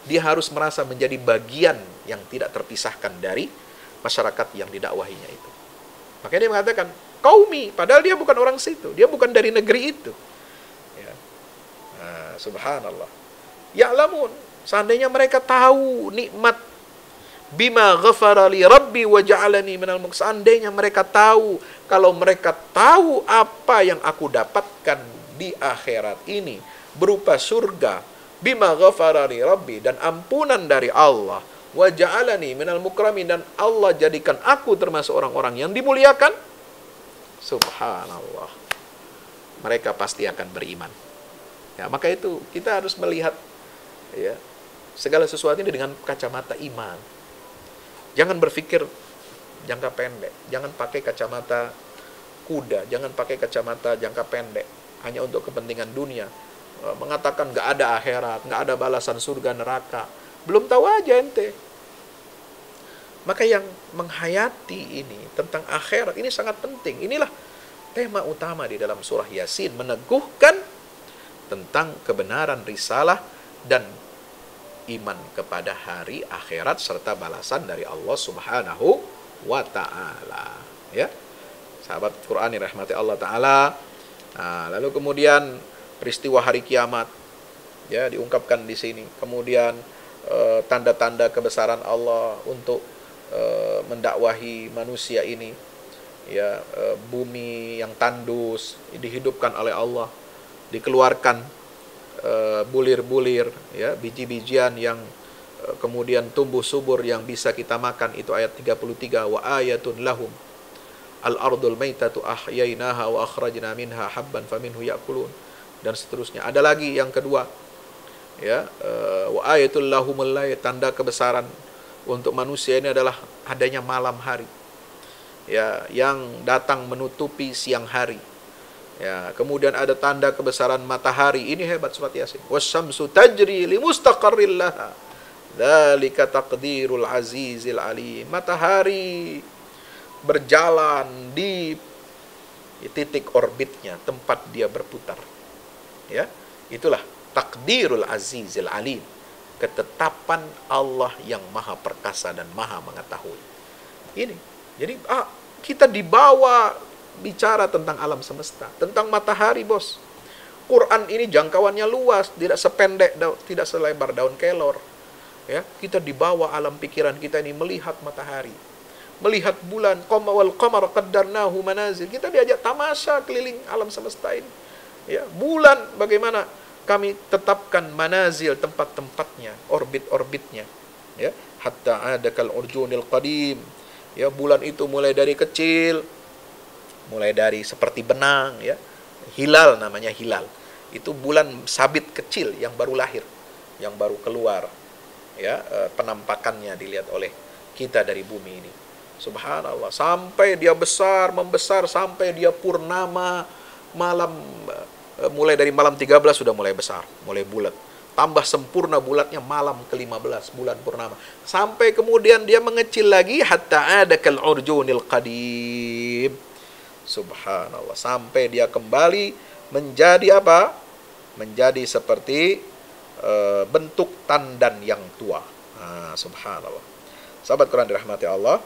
Dia harus merasa menjadi bagian yang tidak terpisahkan dari masyarakat yang didakwahinya itu. Makanya dia mengatakan qaumi, padahal dia bukan orang situ, dia bukan dari negeri itu. Ya. Nah, subhanallah. Ya'lamun, seandainya mereka tahu nikmat bima ghafara li rabbi wa ja'alani minal muqsitin. Seandainya mereka tahu, kalau mereka tahu apa yang aku dapatkan di akhirat ini berupa surga, bima ghafara li rabbi, dan ampunan dari Allah, wa ja'alani minal mukramin, dan Allah jadikan aku termasuk orang-orang yang dimuliakan. Subhanallah. Mereka pasti akan beriman. Ya, maka itu kita harus melihat ya segala sesuatu ini dengan kacamata iman. Jangan berpikir jangka pendek, jangan pakai kacamata kuda, jangan pakai kacamata jangka pendek hanya untuk kepentingan dunia. Mengatakan nggak ada akhirat, nggak ada balasan surga neraka, belum tahu aja ente. Maka yang menghayati ini tentang akhirat ini sangat penting. Inilah tema utama di dalam surah Yasin, meneguhkan tentang kebenaran risalah dan iman kepada hari akhirat serta balasan dari Allah Subhanahu wa taala. Ya. Sahabat Quran yang rahmati Allah taala. Nah, lalu kemudian peristiwa hari kiamat ya diungkapkan di sini. Kemudian tanda-tanda kebesaran Allah untuk mendakwahi manusia ini. Ya, bumi yang tandus dihidupkan oleh Allah, dikeluarkan bulir-bulir ya, biji-bijian yang kemudian tumbuh subur yang bisa kita makan. Itu ayat 33, wa ayatun lahum al-ardul maitatu ahyainaha wa akhrajna minha habban faminhu ya'kulun, dan seterusnya. Ada lagi yang kedua ya, wa ayatul lahumul layl, tanda kebesaran untuk manusia ini adalah adanya malam hari ya, yang datang menutupi siang hari. Ya, kemudian ada tanda kebesaran matahari. Ini hebat surat Yasin. Wasyamsu tajri limustaqarril laha. Dzalika taqdirul azizil alim. Matahari berjalan di titik orbitnya, tempat dia berputar. Ya, itulah takdirul azizil alim, ketetapan Allah yang maha perkasa dan maha mengetahui. Ini, jadi kita dibawa bicara tentang alam semesta, tentang matahari, bos. Quran ini jangkauannya luas, tidak sependek, tidak selebar daun kelor. Ya, kita dibawa alam pikiran kita ini melihat matahari, melihat bulan, wal qamar qaddarnahu manazil. Kita diajak tamasya keliling alam semesta ini. Ya, bulan bagaimana kami tetapkan manazil, tempat-tempatnya, orbit-orbitnya. Ya, hatta adakal urjunil qadim. Ya, bulan itu mulai dari kecil, mulai dari seperti benang, ya. Hilal namanya hilal. Itu bulan sabit kecil yang baru lahir, yang baru keluar. Ya, penampakannya dilihat oleh kita dari bumi ini. Subhanallah, sampai dia besar, membesar, sampai dia purnama malam, mulai dari malam 13 sudah mulai besar, mulai bulat. Tambah sempurna bulatnya malam ke-15, bulan purnama. Sampai kemudian dia mengecil lagi, hatta adakal urjunil qadim. Subhanallah, sampai dia kembali menjadi apa? Menjadi seperti bentuk tandan yang tua. Subhanallah. Sahabat Quran dirahmati Allah.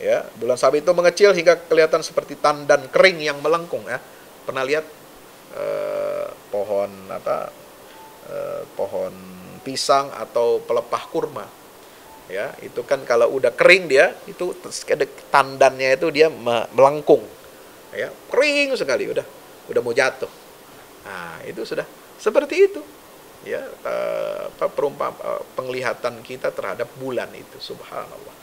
Ya, bulan sabit itu mengecil hingga kelihatan seperti tandan kering yang melengkung. Ya. Pernah lihat pohon pohon pisang atau pelepah kurma? Ya, itu kan kalau udah kering dia, itu tandannya itu dia melengkung. Ya, kering sekali, udah mau jatuh. Nah, itu sudah seperti itu. Ya, penglihatan kita terhadap bulan itu, subhanallah.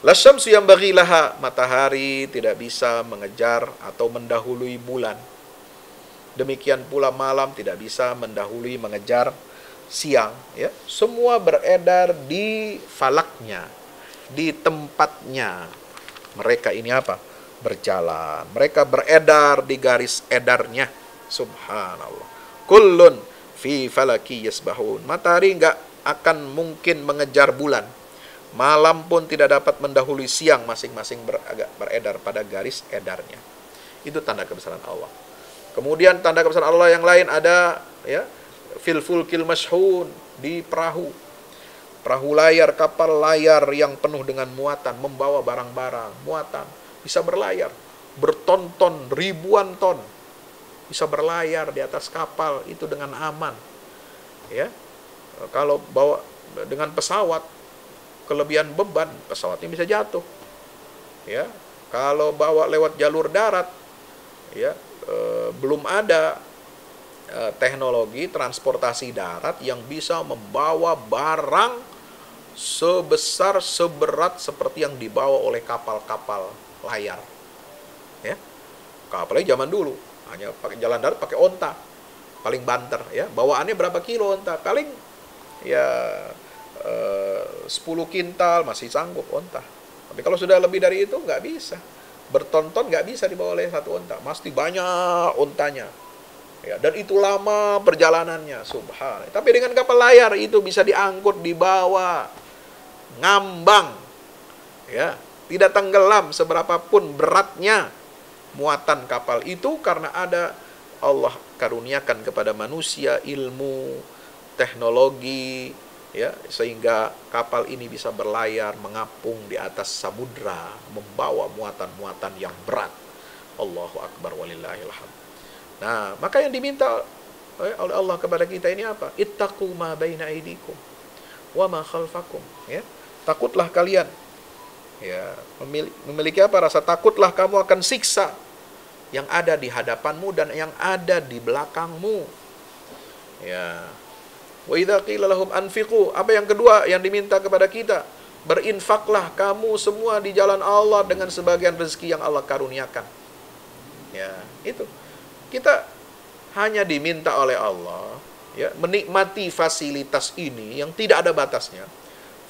Lasyamsu yanbaghi laha, matahari tidak bisa mengejar atau mendahului bulan. Demikian pula malam tidak bisa mendahului mengejar siang, ya. Semua beredar di falaknya, di tempatnya. Mereka ini apa? Berjalan. Mereka beredar di garis edarnya. Subhanallah. Kullun fi falaki yasbahun. Matahari enggak akan mungkin mengejar bulan. Malam pun tidak dapat mendahului siang, masing-masing beredar pada garis edarnya. Itu tanda kebesaran Allah. Kemudian tanda kebesaran Allah yang lain ada, ya, fil fulkil mashhun, di perahu. Perahu layar, kapal layar yang penuh dengan muatan, membawa barang-barang, muatan, bisa berlayar, berton-ton, ribuan ton, bisa berlayar di atas kapal itu dengan aman. Ya, kalau bawa dengan pesawat, kelebihan beban, pesawatnya bisa jatuh. Ya, kalau bawa lewat jalur darat, ya, belum ada teknologi transportasi darat yang bisa membawa barang sebesar, seberat seperti yang dibawa oleh kapal-kapal layar. Ya, kapalnya zaman dulu hanya pakai jalan darat, pakai onta, paling banter. Ya, bawaannya berapa kilo onta? Paling ya 10 kintal masih sanggup onta. Tapi kalau sudah lebih dari itu nggak bisa. Bertonton nggak bisa dibawa oleh satu onta, mesti banyak ontanya. Ya, dan itu lama perjalanannya, subhanallah. Tapi dengan kapal layar itu bisa diangkut, dibawa, ngambang. Ya, tidak tenggelam seberapapun beratnya muatan kapal itu, karena ada Allah karuniakan kepada manusia ilmu, teknologi, ya, sehingga kapal ini bisa berlayar, mengapung di atas samudra, membawa muatan-muatan yang berat. Allahu akbar walillahil hamd. Nah, maka yang diminta oleh Allah kepada kita ini apa? Ittaqu ma baina aydikum wa ma khalfakum, ya. Takutlah kalian. Ya, memiliki apa? Rasa takutlah kamu akan siksa yang ada di hadapanmu dan yang ada di belakangmu. Ya. Wa idza qila lahum anfiqu, apa yang kedua yang diminta kepada kita? Berinfaklah kamu semua di jalan Allah dengan sebagian rezeki yang Allah karuniakan. Ya, itu. Kita hanya diminta oleh Allah, ya, menikmati fasilitas ini yang tidak ada batasnya.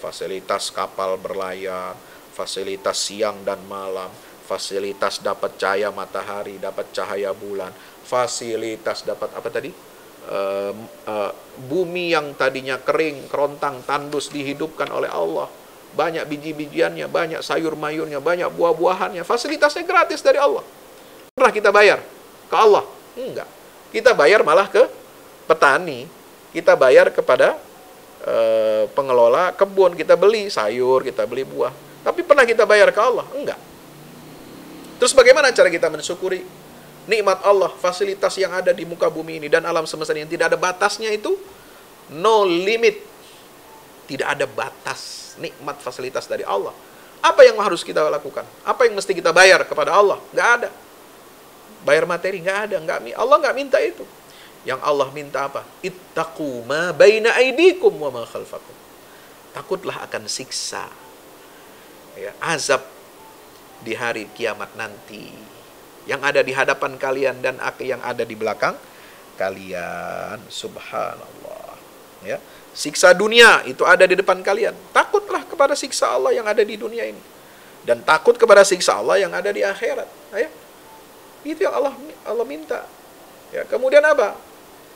Fasilitas kapal berlayar, fasilitas siang dan malam, fasilitas dapat cahaya matahari, dapat cahaya bulan, fasilitas dapat apa tadi? Bumi yang tadinya kering, kerontang, tandus dihidupkan oleh Allah. Banyak biji-bijiannya, banyak sayur mayurnya, banyak buah-buahannya. Fasilitasnya gratis dari Allah. pernah kita bayar ke Allah? Enggak. Kita bayar malah ke petani. Kita bayar kepada pengelola kebun. Kita beli sayur, kita beli buah. Tapi pernah kita bayar ke Allah? Enggak. Terus bagaimana cara kita mensyukuri nikmat Allah, fasilitas yang ada di muka bumi ini dan alam semesta yang tidak ada batasnya itu? No limit. Tidak ada batas nikmat fasilitas dari Allah. Apa yang harus kita lakukan? Apa yang mesti kita bayar kepada Allah? Nggak ada. Bayar materi nggak ada. Allah nggak minta itu. Yang Allah minta apa? Ittaqu ma baina aidikum wa ma khalfakum. Takutlah akan siksa, ya, azab di hari kiamat nanti, yang ada di hadapan kalian dan yang ada di belakang kalian. Subhanallah. Ya. Siksa dunia itu ada di depan kalian. Takutlah kepada siksa Allah yang ada di dunia ini. Dan takut kepada siksa Allah yang ada di akhirat. Ya. Itu yang Allah minta. Ya. Kemudian apa?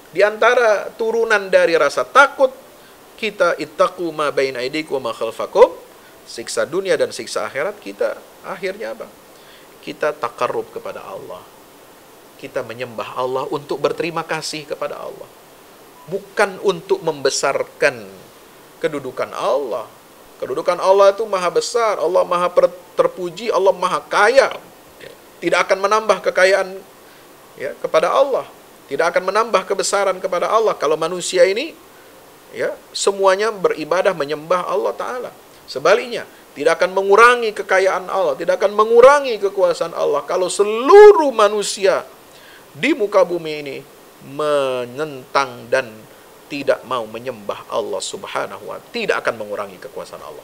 Di antara turunan dari rasa takut kita, ittaqu ma baina aydikum wa ma khalfakum, siksa dunia dan siksa akhirat, kita akhirnya apa? Kita takarrub kepada Allah. Kita menyembah Allah untuk berterima kasih kepada Allah. Bukan untuk membesarkan kedudukan Allah. Kedudukan Allah itu maha besar, Allah maha terpuji, Allah maha kaya. Tidak akan menambah kekayaan, ya, kepada Allah. Tidak akan menambah kebesaran kepada Allah kalau manusia ini, ya, semuanya beribadah menyembah Allah Ta'ala. Sebaliknya, tidak akan mengurangi kekayaan Allah, tidak akan mengurangi kekuasaan Allah kalau seluruh manusia di muka bumi ini menentang dan tidak mau menyembah Allah Subhanahu wa ta'ala. Tidak akan mengurangi kekuasaan Allah.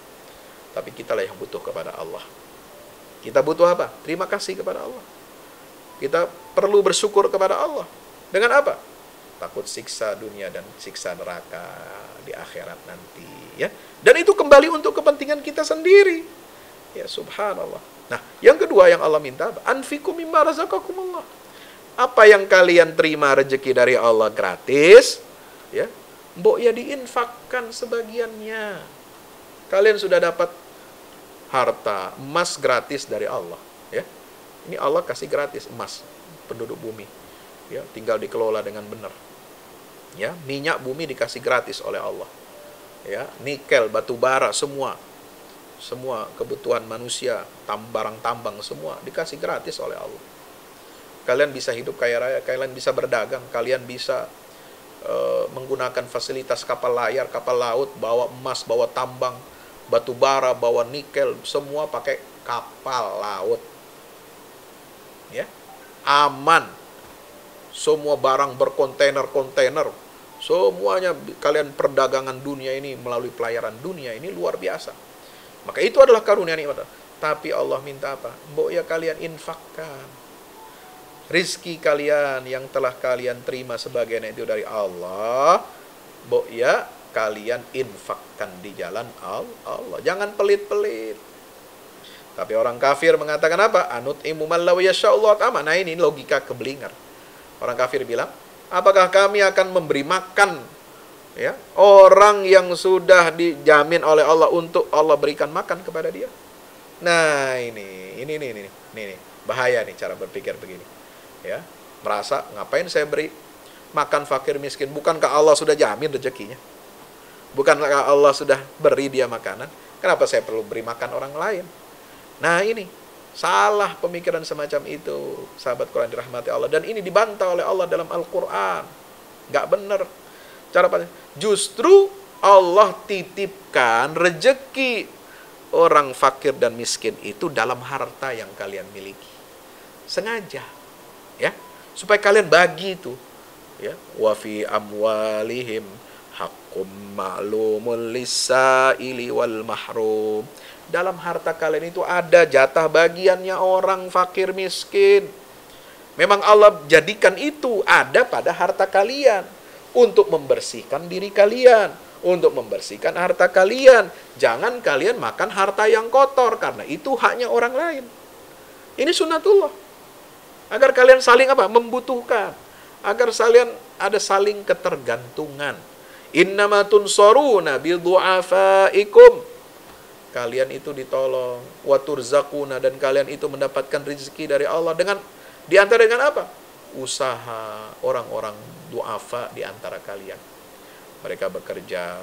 Tapi kitalah yang butuh kepada Allah. Kita butuh apa? Terima kasih kepada Allah. Kita perlu bersyukur kepada Allah. Dengan apa? Takut siksa dunia dan siksa neraka di akhirat nanti, ya. Dan itu kembali untuk kepentingan kita sendiri. Ya, subhanallah. Nah, yang kedua yang Allah minta apa? Anfiqu mimma razaqakumullah. Apa yang kalian terima rezeki dari Allah gratis, ya, mbok ya diinfakkan sebagiannya. Kalian sudah dapat harta emas gratis dari Allah, ya. Ini Allah kasih gratis emas penduduk bumi, ya, tinggal dikelola dengan benar. Ya, minyak bumi dikasih gratis oleh Allah. Ya, nikel, batu bara, semua kebutuhan manusia, barang tambang semua dikasih gratis oleh Allah. Kalian bisa hidup kaya raya, kalian bisa berdagang, kalian bisa menggunakan fasilitas kapal layar, kapal laut, bawa emas, bawa tambang, batu bara, bawa nikel, semua pakai kapal laut. Ya, aman. Semua barang berkontainer-kontainer, semuanya kalian perdagangan dunia ini melalui pelayaran dunia ini luar biasa. Maka itu adalah karunia nikmat. Tapi Allah minta apa? Mbok ya kalian infakkan rizki kalian yang telah kalian terima sebagian itu dari Allah, mbok ya kalian infakkan di jalan Allah. Jangan pelit-pelit. Tapi orang kafir mengatakan apa? Anut imu mallaw yasha'ullah ta'ala. Nah, ini logika keblinger. Orang kafir bilang, apakah kami akan memberi makan, ya, orang yang sudah dijamin oleh Allah untuk Allah berikan makan kepada dia? Nah, ini bahaya nih cara berpikir begini. Ya, merasa ngapain saya beri makan fakir miskin? Bukankah Allah sudah jamin rezekinya? Bukankah Allah sudah beri dia makanan? Kenapa saya perlu beri makan orang lain? Nah, ini salah pemikiran semacam itu, sahabat Quran dirahmati Allah. Dan ini dibantah oleh Allah dalam Al-Quran. Nggak benar. Cara apa? Justru Allah titipkan rezeki orang fakir dan miskin itu dalam harta yang kalian miliki. Sengaja. Ya, supaya kalian bagi itu, ya, wa fi amwalihim haqqum ma'lumun lis-sa'ili wal mahrum. Dalam harta kalian itu ada jatah bagiannya orang fakir miskin. Memang Allah jadikan itu ada pada harta kalian untuk membersihkan diri kalian, untuk membersihkan harta kalian. Jangan kalian makan harta yang kotor karena itu haknya orang lain. Ini sunnatullah. Agar kalian saling apa? Membutuhkan. Agar kalian ada saling ketergantungan. Innama tunsaruna bidu'afaikum. Kalian itu ditolong. Wa turzaquna, dan kalian itu mendapatkan rezeki dari Allah dengan Di antara dengan apa? Usaha orang-orang du'afa di antara kalian. Mereka bekerja,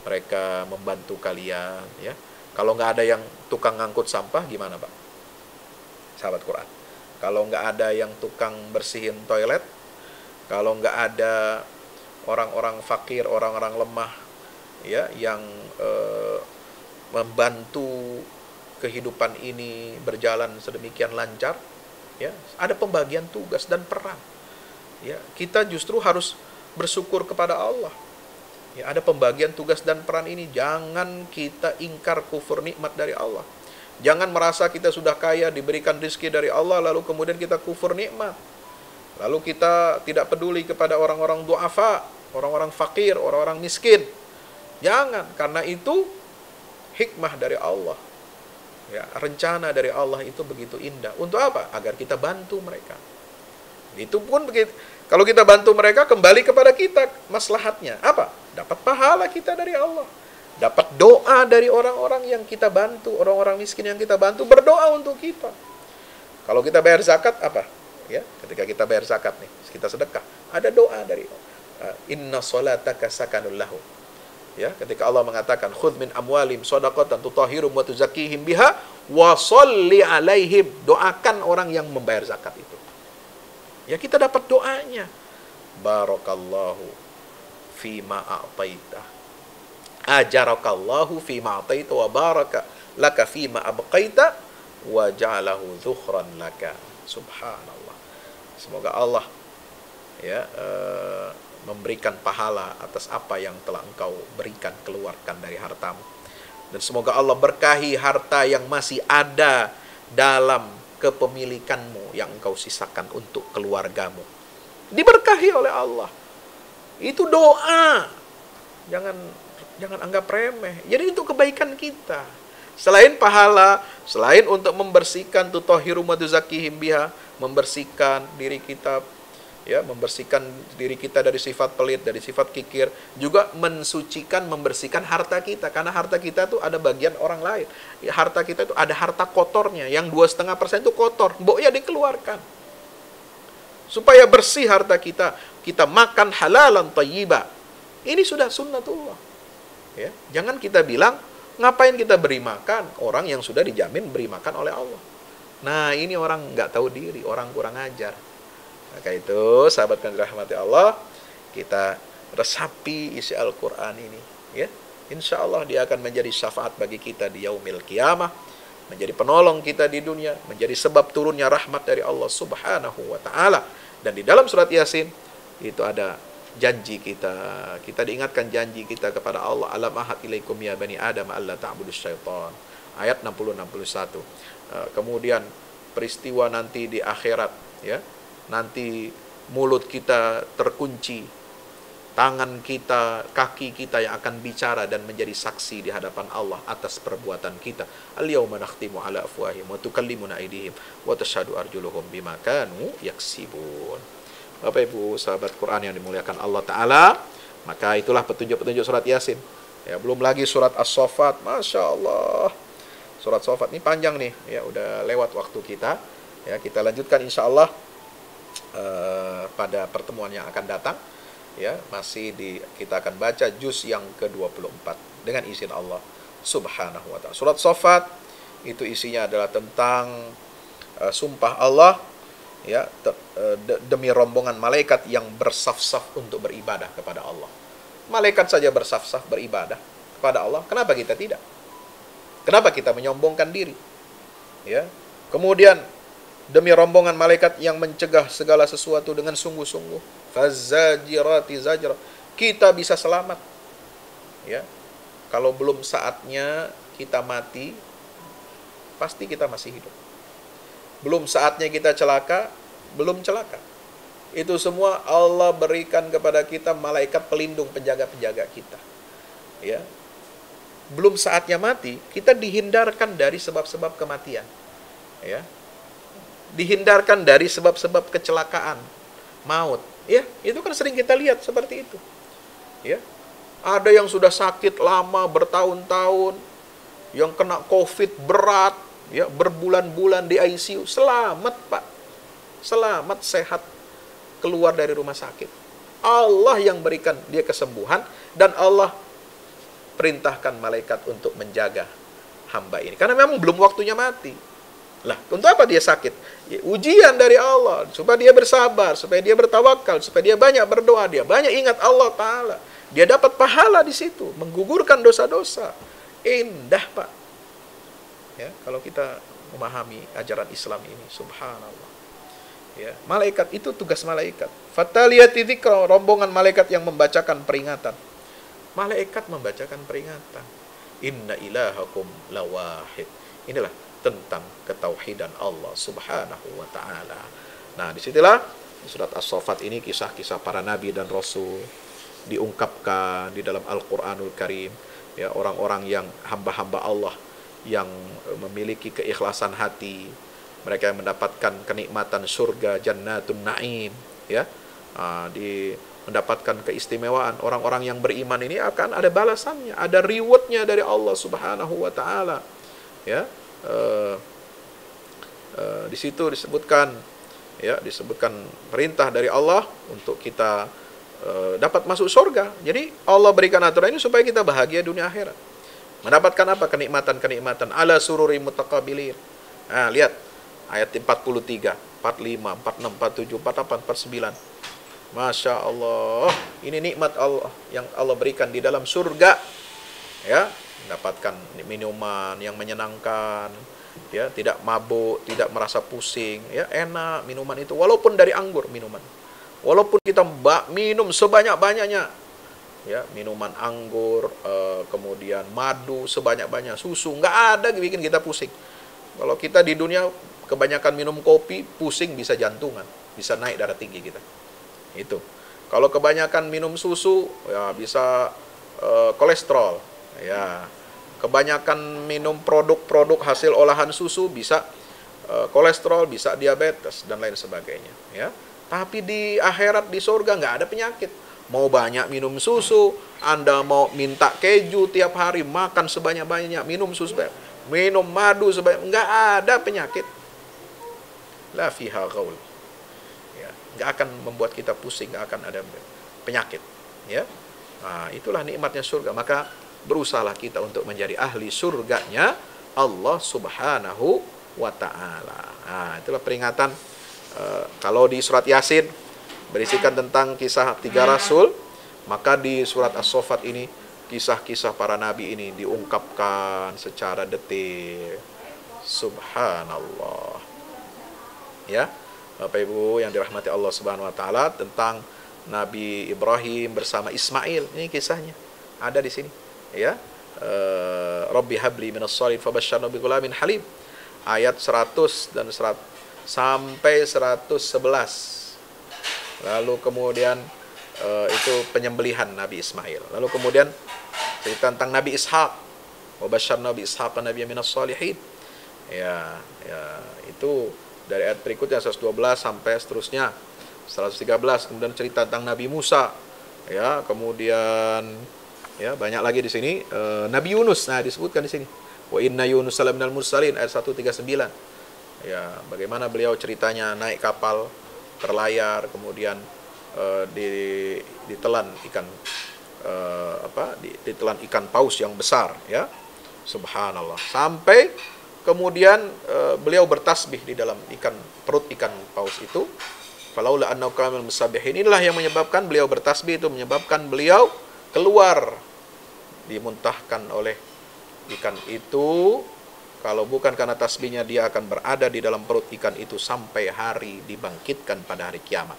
mereka membantu kalian, ya. Kalau nggak ada yang tukang ngangkut sampah, gimana, Pak? Sahabat Quran. Kalau nggak ada yang tukang bersihin toilet, kalau nggak ada orang-orang fakir, orang-orang lemah, ya, yang membantu kehidupan ini berjalan sedemikian lancar, ya, ada pembagian tugas dan peran. Ya, kita justru harus bersyukur kepada Allah. Ya, ada pembagian tugas dan peran ini. Jangan kita ingkar kufur nikmat dari Allah. Jangan merasa kita sudah kaya, diberikan rezeki dari Allah, lalu kemudian kita kufur nikmat. Lalu kita tidak peduli kepada orang-orang du'afa, orang-orang fakir, orang-orang miskin. Jangan, karena itu hikmah dari Allah. Ya, rencana dari Allah itu begitu indah. Untuk apa? Agar kita bantu mereka. Itu pun begitu. Kalau kita bantu mereka, kembali kepada kita maslahatnya. Apa? Dapat pahala kita dari Allah. Dapat doa dari orang-orang yang kita bantu, orang-orang miskin yang kita bantu, berdoa untuk kita. Kalau kita bayar zakat, apa? Ya, ketika kita bayar zakat nih, kita sedekah, ada doa dari inna sholataka sakanul lahum. Ya, ketika Allah mengatakan khudh min amwalim shadaqatan tutahhirum wa tuzakkihim biha wa sholli alaihim, doakan orang yang membayar zakat itu. Ya, kita dapat doanya. Barakallahu fima a'taita. Ajarakallahu fima a'taita wa baraka laka fima abqaita wa ja'alahu dhukhran laka. Subhanallah. Semoga Allah, ya, memberikan pahala atas apa yang telah engkau berikan, keluarkan dari hartamu. Dan semoga Allah berkahi harta yang masih ada dalam kepemilikanmu yang engkau sisakan untuk keluargamu. Diberkahi oleh Allah. Itu doa. Jangan anggap remeh. Jadi itu kebaikan kita. Selain pahala, selain untuk membersihkan tutahhirum wa tuzakkihim biha, membersihkan diri kita, ya, membersihkan diri kita dari sifat pelit, dari sifat kikir, juga mensucikan, membersihkan harta kita, karena harta kita tuh ada bagian orang lain. Ya, harta kita itu ada harta kotornya, yang 2,5% itu kotor, mbok ya dikeluarkan. Supaya bersih harta kita, kita makan halalan thayyiba. Ini sudah sunnatullah. Ya, jangan kita bilang, ngapain kita beri makan orang yang sudah dijamin beri makan oleh Allah. Nah, ini orang nggak tahu diri, orang kurang ajar. Maka itu, sahabat yang dirahmati Allah, kita resapi isi Al-Quran ini. Ya, insya Allah dia akan menjadi syafaat bagi kita di yaumil qiyamah, menjadi penolong kita di dunia, menjadi sebab turunnya rahmat dari Allah Subhanahu wa Ta'ala. Dan di dalam surat Yasin itu ada janji kita diingatkan janji kita kepada Allah. Alam ahad ilaikum ya bani Adam alla ta'budus syaitan. Ayat 60-61. Kemudian peristiwa nanti di akhirat, ya. Nanti mulut kita terkunci, tangan kita, kaki kita yang akan bicara dan menjadi saksi di hadapan Allah atas perbuatan kita. Al-yawma nakhtimu ala afwahihim wa tukallimuna aydihim wa tashhadu arjuluhum bima kanu yaksibun. Bapak Ibu sahabat Quran yang dimuliakan Allah Ta'ala, maka itulah petunjuk-petunjuk surat Yasin. Ya, belum lagi surat As-Saffat. Masya Allah, surat Saffat ini panjang nih, ya, udah lewat waktu kita. Ya, kita lanjutkan insya Allah pada pertemuan yang akan datang. Ya, kita akan baca juz yang ke-24 dengan izin Allah Subhanahu wa Ta'ala. Surat Saffat itu isinya adalah tentang sumpah Allah, ya, demi rombongan malaikat yang bersaf-saf untuk beribadah kepada Allah. Malaikat saja bersaf-saf beribadah kepada Allah, kenapa kita tidak? Kenapa kita menyombongkan diri? Ya. Kemudian demi rombongan malaikat yang mencegah segala sesuatu dengan sungguh-sungguh. Fazajirati zajra. Kita bisa selamat. Ya. Kalau belum saatnya kita mati, pasti kita masih hidup. Belum saatnya kita celaka, belum celaka. Itu semua Allah berikan kepada kita malaikat pelindung, penjaga-penjaga kita. Ya. Belum saatnya mati, kita dihindarkan dari sebab-sebab kematian. Ya. Dihindarkan dari sebab-sebab kecelakaan, maut. Ya, itu kan sering kita lihat seperti itu. Ya. Ada yang sudah sakit lama bertahun-tahun, yang kena COVID berat, ya, berbulan-bulan di ICU, selamat Pak. selamat, sehat, keluar dari rumah sakit. Allah yang berikan dia kesembuhan, dan Allah perintahkan malaikat untuk menjaga hamba ini. Karena memang belum waktunya mati. Lah, untuk apa dia sakit? Ya, ujian dari Allah, supaya dia bersabar, supaya dia bertawakal, supaya dia banyak berdoa, dia banyak ingat Allah Ta'ala. Dia dapat pahala di situ, menggugurkan dosa-dosa. Indah, Pak. Ya, kalau kita memahami ajaran Islam ini, subhanallah. Ya, malaikat itu tugas malaikat. Fataliyati dzikra, rombongan malaikat yang membacakan peringatan. Malaikat membacakan peringatan. Inna ilahakum lawahid. Inilah tentang ketauhidan Allah subhanahu wa ta'ala. Nah, disitulah di surat As-Saffat ini kisah-kisah para nabi dan rasul diungkapkan di dalam Al-Quranul Karim. Ya, orang-orang yang hamba-hamba Allah yang memiliki keikhlasan hati, mereka yang mendapatkan kenikmatan surga, jannatun na'im, ya, mendapatkan keistimewaan. Orang-orang yang beriman ini akan ada balasannya, ada rewardnya dari Allah subhanahu wa ta'ala. Ya, di situ disebutkan, ya, disebutkan perintah dari Allah untuk kita dapat masuk surga. Jadi Allah berikan aturan ini supaya kita bahagia dunia akhirat. Mendapatkan apa? Kenikmatan-kenikmatan ala sururi mutaqabilin. Nah, lihat ayat 43, 45, 46, 47, 48, 49. Masya Allah, ini nikmat Allah yang Allah berikan di dalam surga. Ya, mendapatkan minuman yang menyenangkan, ya, tidak mabuk, tidak merasa pusing, ya, enak minuman itu, walaupun dari anggur minuman. Walaupun kita minum sebanyak-banyaknya, ya, minuman anggur, kemudian madu sebanyak-banyak, susu, nggak ada bikin kita pusing. Kalau kita di dunia kebanyakan minum kopi, pusing, bisa jantungan, bisa naik darah tinggi kita. Itu. Kalau kebanyakan minum susu, ya bisa kolesterol. Ya. Kebanyakan minum produk-produk hasil olahan susu bisa kolesterol, bisa diabetes dan lain sebagainya. Ya. Tapi di akhirat, di surga nggak ada penyakit. Mau banyak minum susu, Anda mau minta keju tiap hari, makan sebanyak-banyaknya, minum susu, minum madu sebanyak, nggak ada penyakit. La fiha ghaul. Ya, nggak akan membuat kita pusing, nggak akan ada penyakit. Ya, nah, itulah nikmatnya surga. Maka berusahalah kita untuk menjadi ahli surganya Allah subhanahu wa ta'ala. Nah, itulah peringatan. Kalau di surat Yasin berisikan tentang kisah 3 rasul, maka di surat As-Saffat ini kisah-kisah para nabi ini diungkapkan secara detail. Subhanallah. Ya, Bapak Ibu yang dirahmati Allah Subhanahu wa taala, tentang Nabi Ibrahim bersama Ismail. Ini kisahnya ada di sini, ya. Rabbi habli minas shalihin fabasyarna bi ghulamin halim. Ayat 100 dan 100 sampai 111. Lalu kemudian itu penyembelihan Nabi Ismail. Lalu kemudian cerita tentang Nabi Ishak. Wa basyarna bi Ishaq nabiyyan minas shalihin. Ya, itu dari ayat berikutnya 112 sampai seterusnya 113. Kemudian cerita tentang Nabi Musa. Ya, kemudian ya banyak lagi di sini. Nabi Yunus, nah disebutkan di sini. Wa inna Yunus minal mursalin, ayat 139. Ya, bagaimana beliau ceritanya naik kapal berlayar, kemudian ditelan ikan ditelan ikan paus yang besar, ya. Subhanallah. Sampai kemudian beliau bertasbih di dalam perut ikan paus itu. Falaula annahu kana minal musabbihin. Inilah yang menyebabkan beliau bertasbih, itu menyebabkan beliau keluar, dimuntahkan oleh ikan itu. Kalau bukan karena tasbihnya, dia akan berada di dalam perut ikan itu sampai hari dibangkitkan pada hari kiamat.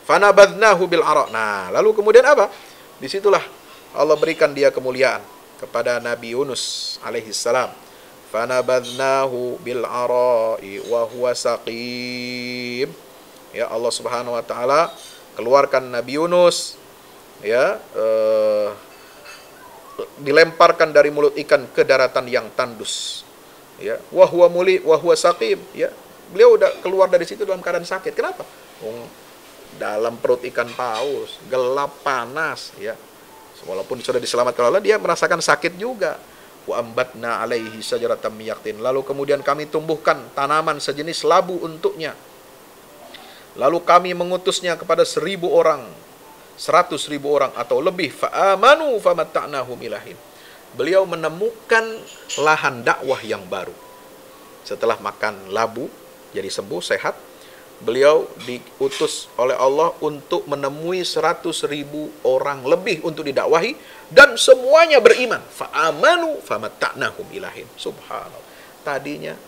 Fanabadnahu bil ara'. Nah, lalu kemudian apa? Disitulah Allah berikan dia kemuliaan kepada Nabi Yunus alaihi salam. Fanabadnahu bil ara'i wa huwa saqim. Ya, Allah Subhanahu wa taala keluarkan Nabi Yunus, ya, dilemparkan dari mulut ikan ke daratan yang tandus. Ya, wa huwa saqim, ya. Beliau udah keluar dari situ dalam keadaan sakit. Kenapa? Dalam perut ikan paus, gelap, panas, ya. Walaupun sudah diselamatkan Allah, dia merasakan sakit juga. Wa ambatna alaihi syajaratan min yaqtin. Lalu kemudian kami tumbuhkan tanaman sejenis labu untuknya. lalu kami mengutusnya kepada 1.000 orang, 100.000 orang atau lebih, fa'amanu famatta'nahum ilahin. Beliau menemukan lahan dakwah yang baru. Setelah makan labu, jadi sembuh, sehat, beliau diutus oleh Allah untuk menemui 100.000 orang lebih untuk didakwahi, dan semuanya beriman. Fa'amanu famatta'nahum ilahin. Subhanallah. Tadinya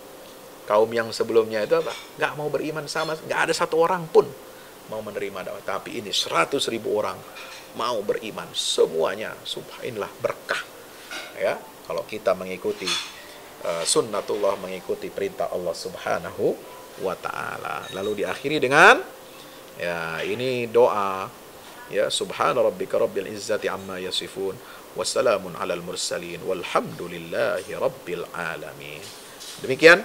kaum yang sebelumnya itu apa? Nggak mau beriman sama, nggak ada satu orang pun mau menerima dakwah. Tapi ini 100.000 orang mau beriman, semuanya. Subhanallah, berkah. Ya, kalau kita mengikuti sunnatullah, mengikuti perintah Allah Subhanahu wa ta'ala. Lalu diakhiri dengan ya ini doa, ya, subhana rabbika rabbil izzati amma yasifun wassalamun alal mursalin walhamdulillahi rabbil alamin. Demikian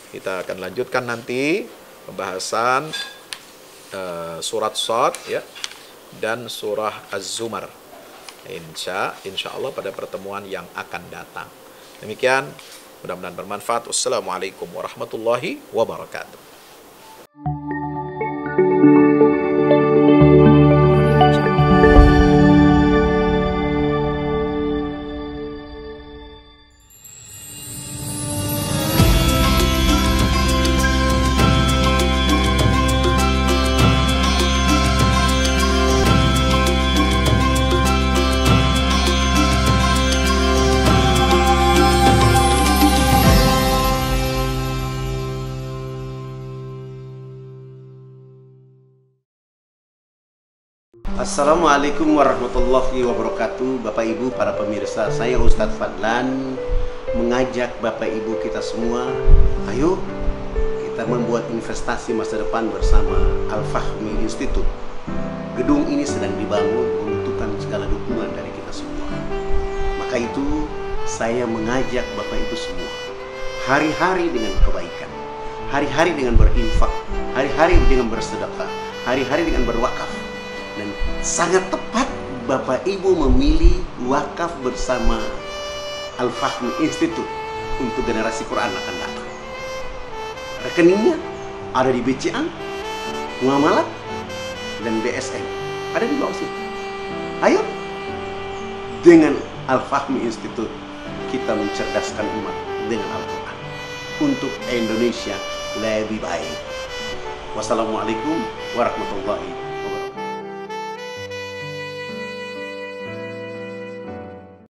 kita akan lanjutkan nanti pembahasan surat Shad, ya, dan surah Az-Zumar. Insya Allah pada pertemuan yang akan datang. Demikian, mudah-mudahan bermanfaat. Wassalamualaikum warahmatullahi wabarakatuh. Assalamualaikum warahmatullahi wabarakatuh. Bapak Ibu, para pemirsa, saya Ustadz Fadlan mengajak Bapak Ibu kita semua, ayo kita membuat investasi masa depan bersama Al-Fahmi Institute. Gedung ini sedang dibangun, membutuhkan segala dukungan dari kita semua. Maka itu saya mengajak Bapak Ibu semua, hari-hari dengan kebaikan, hari-hari dengan berinfak, hari-hari dengan bersedekah, hari-hari dengan berwakaf. Dan sangat tepat Bapak Ibu memilih wakaf bersama Al-Fahmi Institute untuk generasi Quran akan datang. Rekeningnya ada di BCA, Muamalat, dan BSM. Ada di bawah sini. Ayo, dengan Al-Fahmi Institute kita mencerdaskan umat dengan Al-Quran untuk Indonesia lebih baik. Wassalamualaikum warahmatullahi wabarakatuh.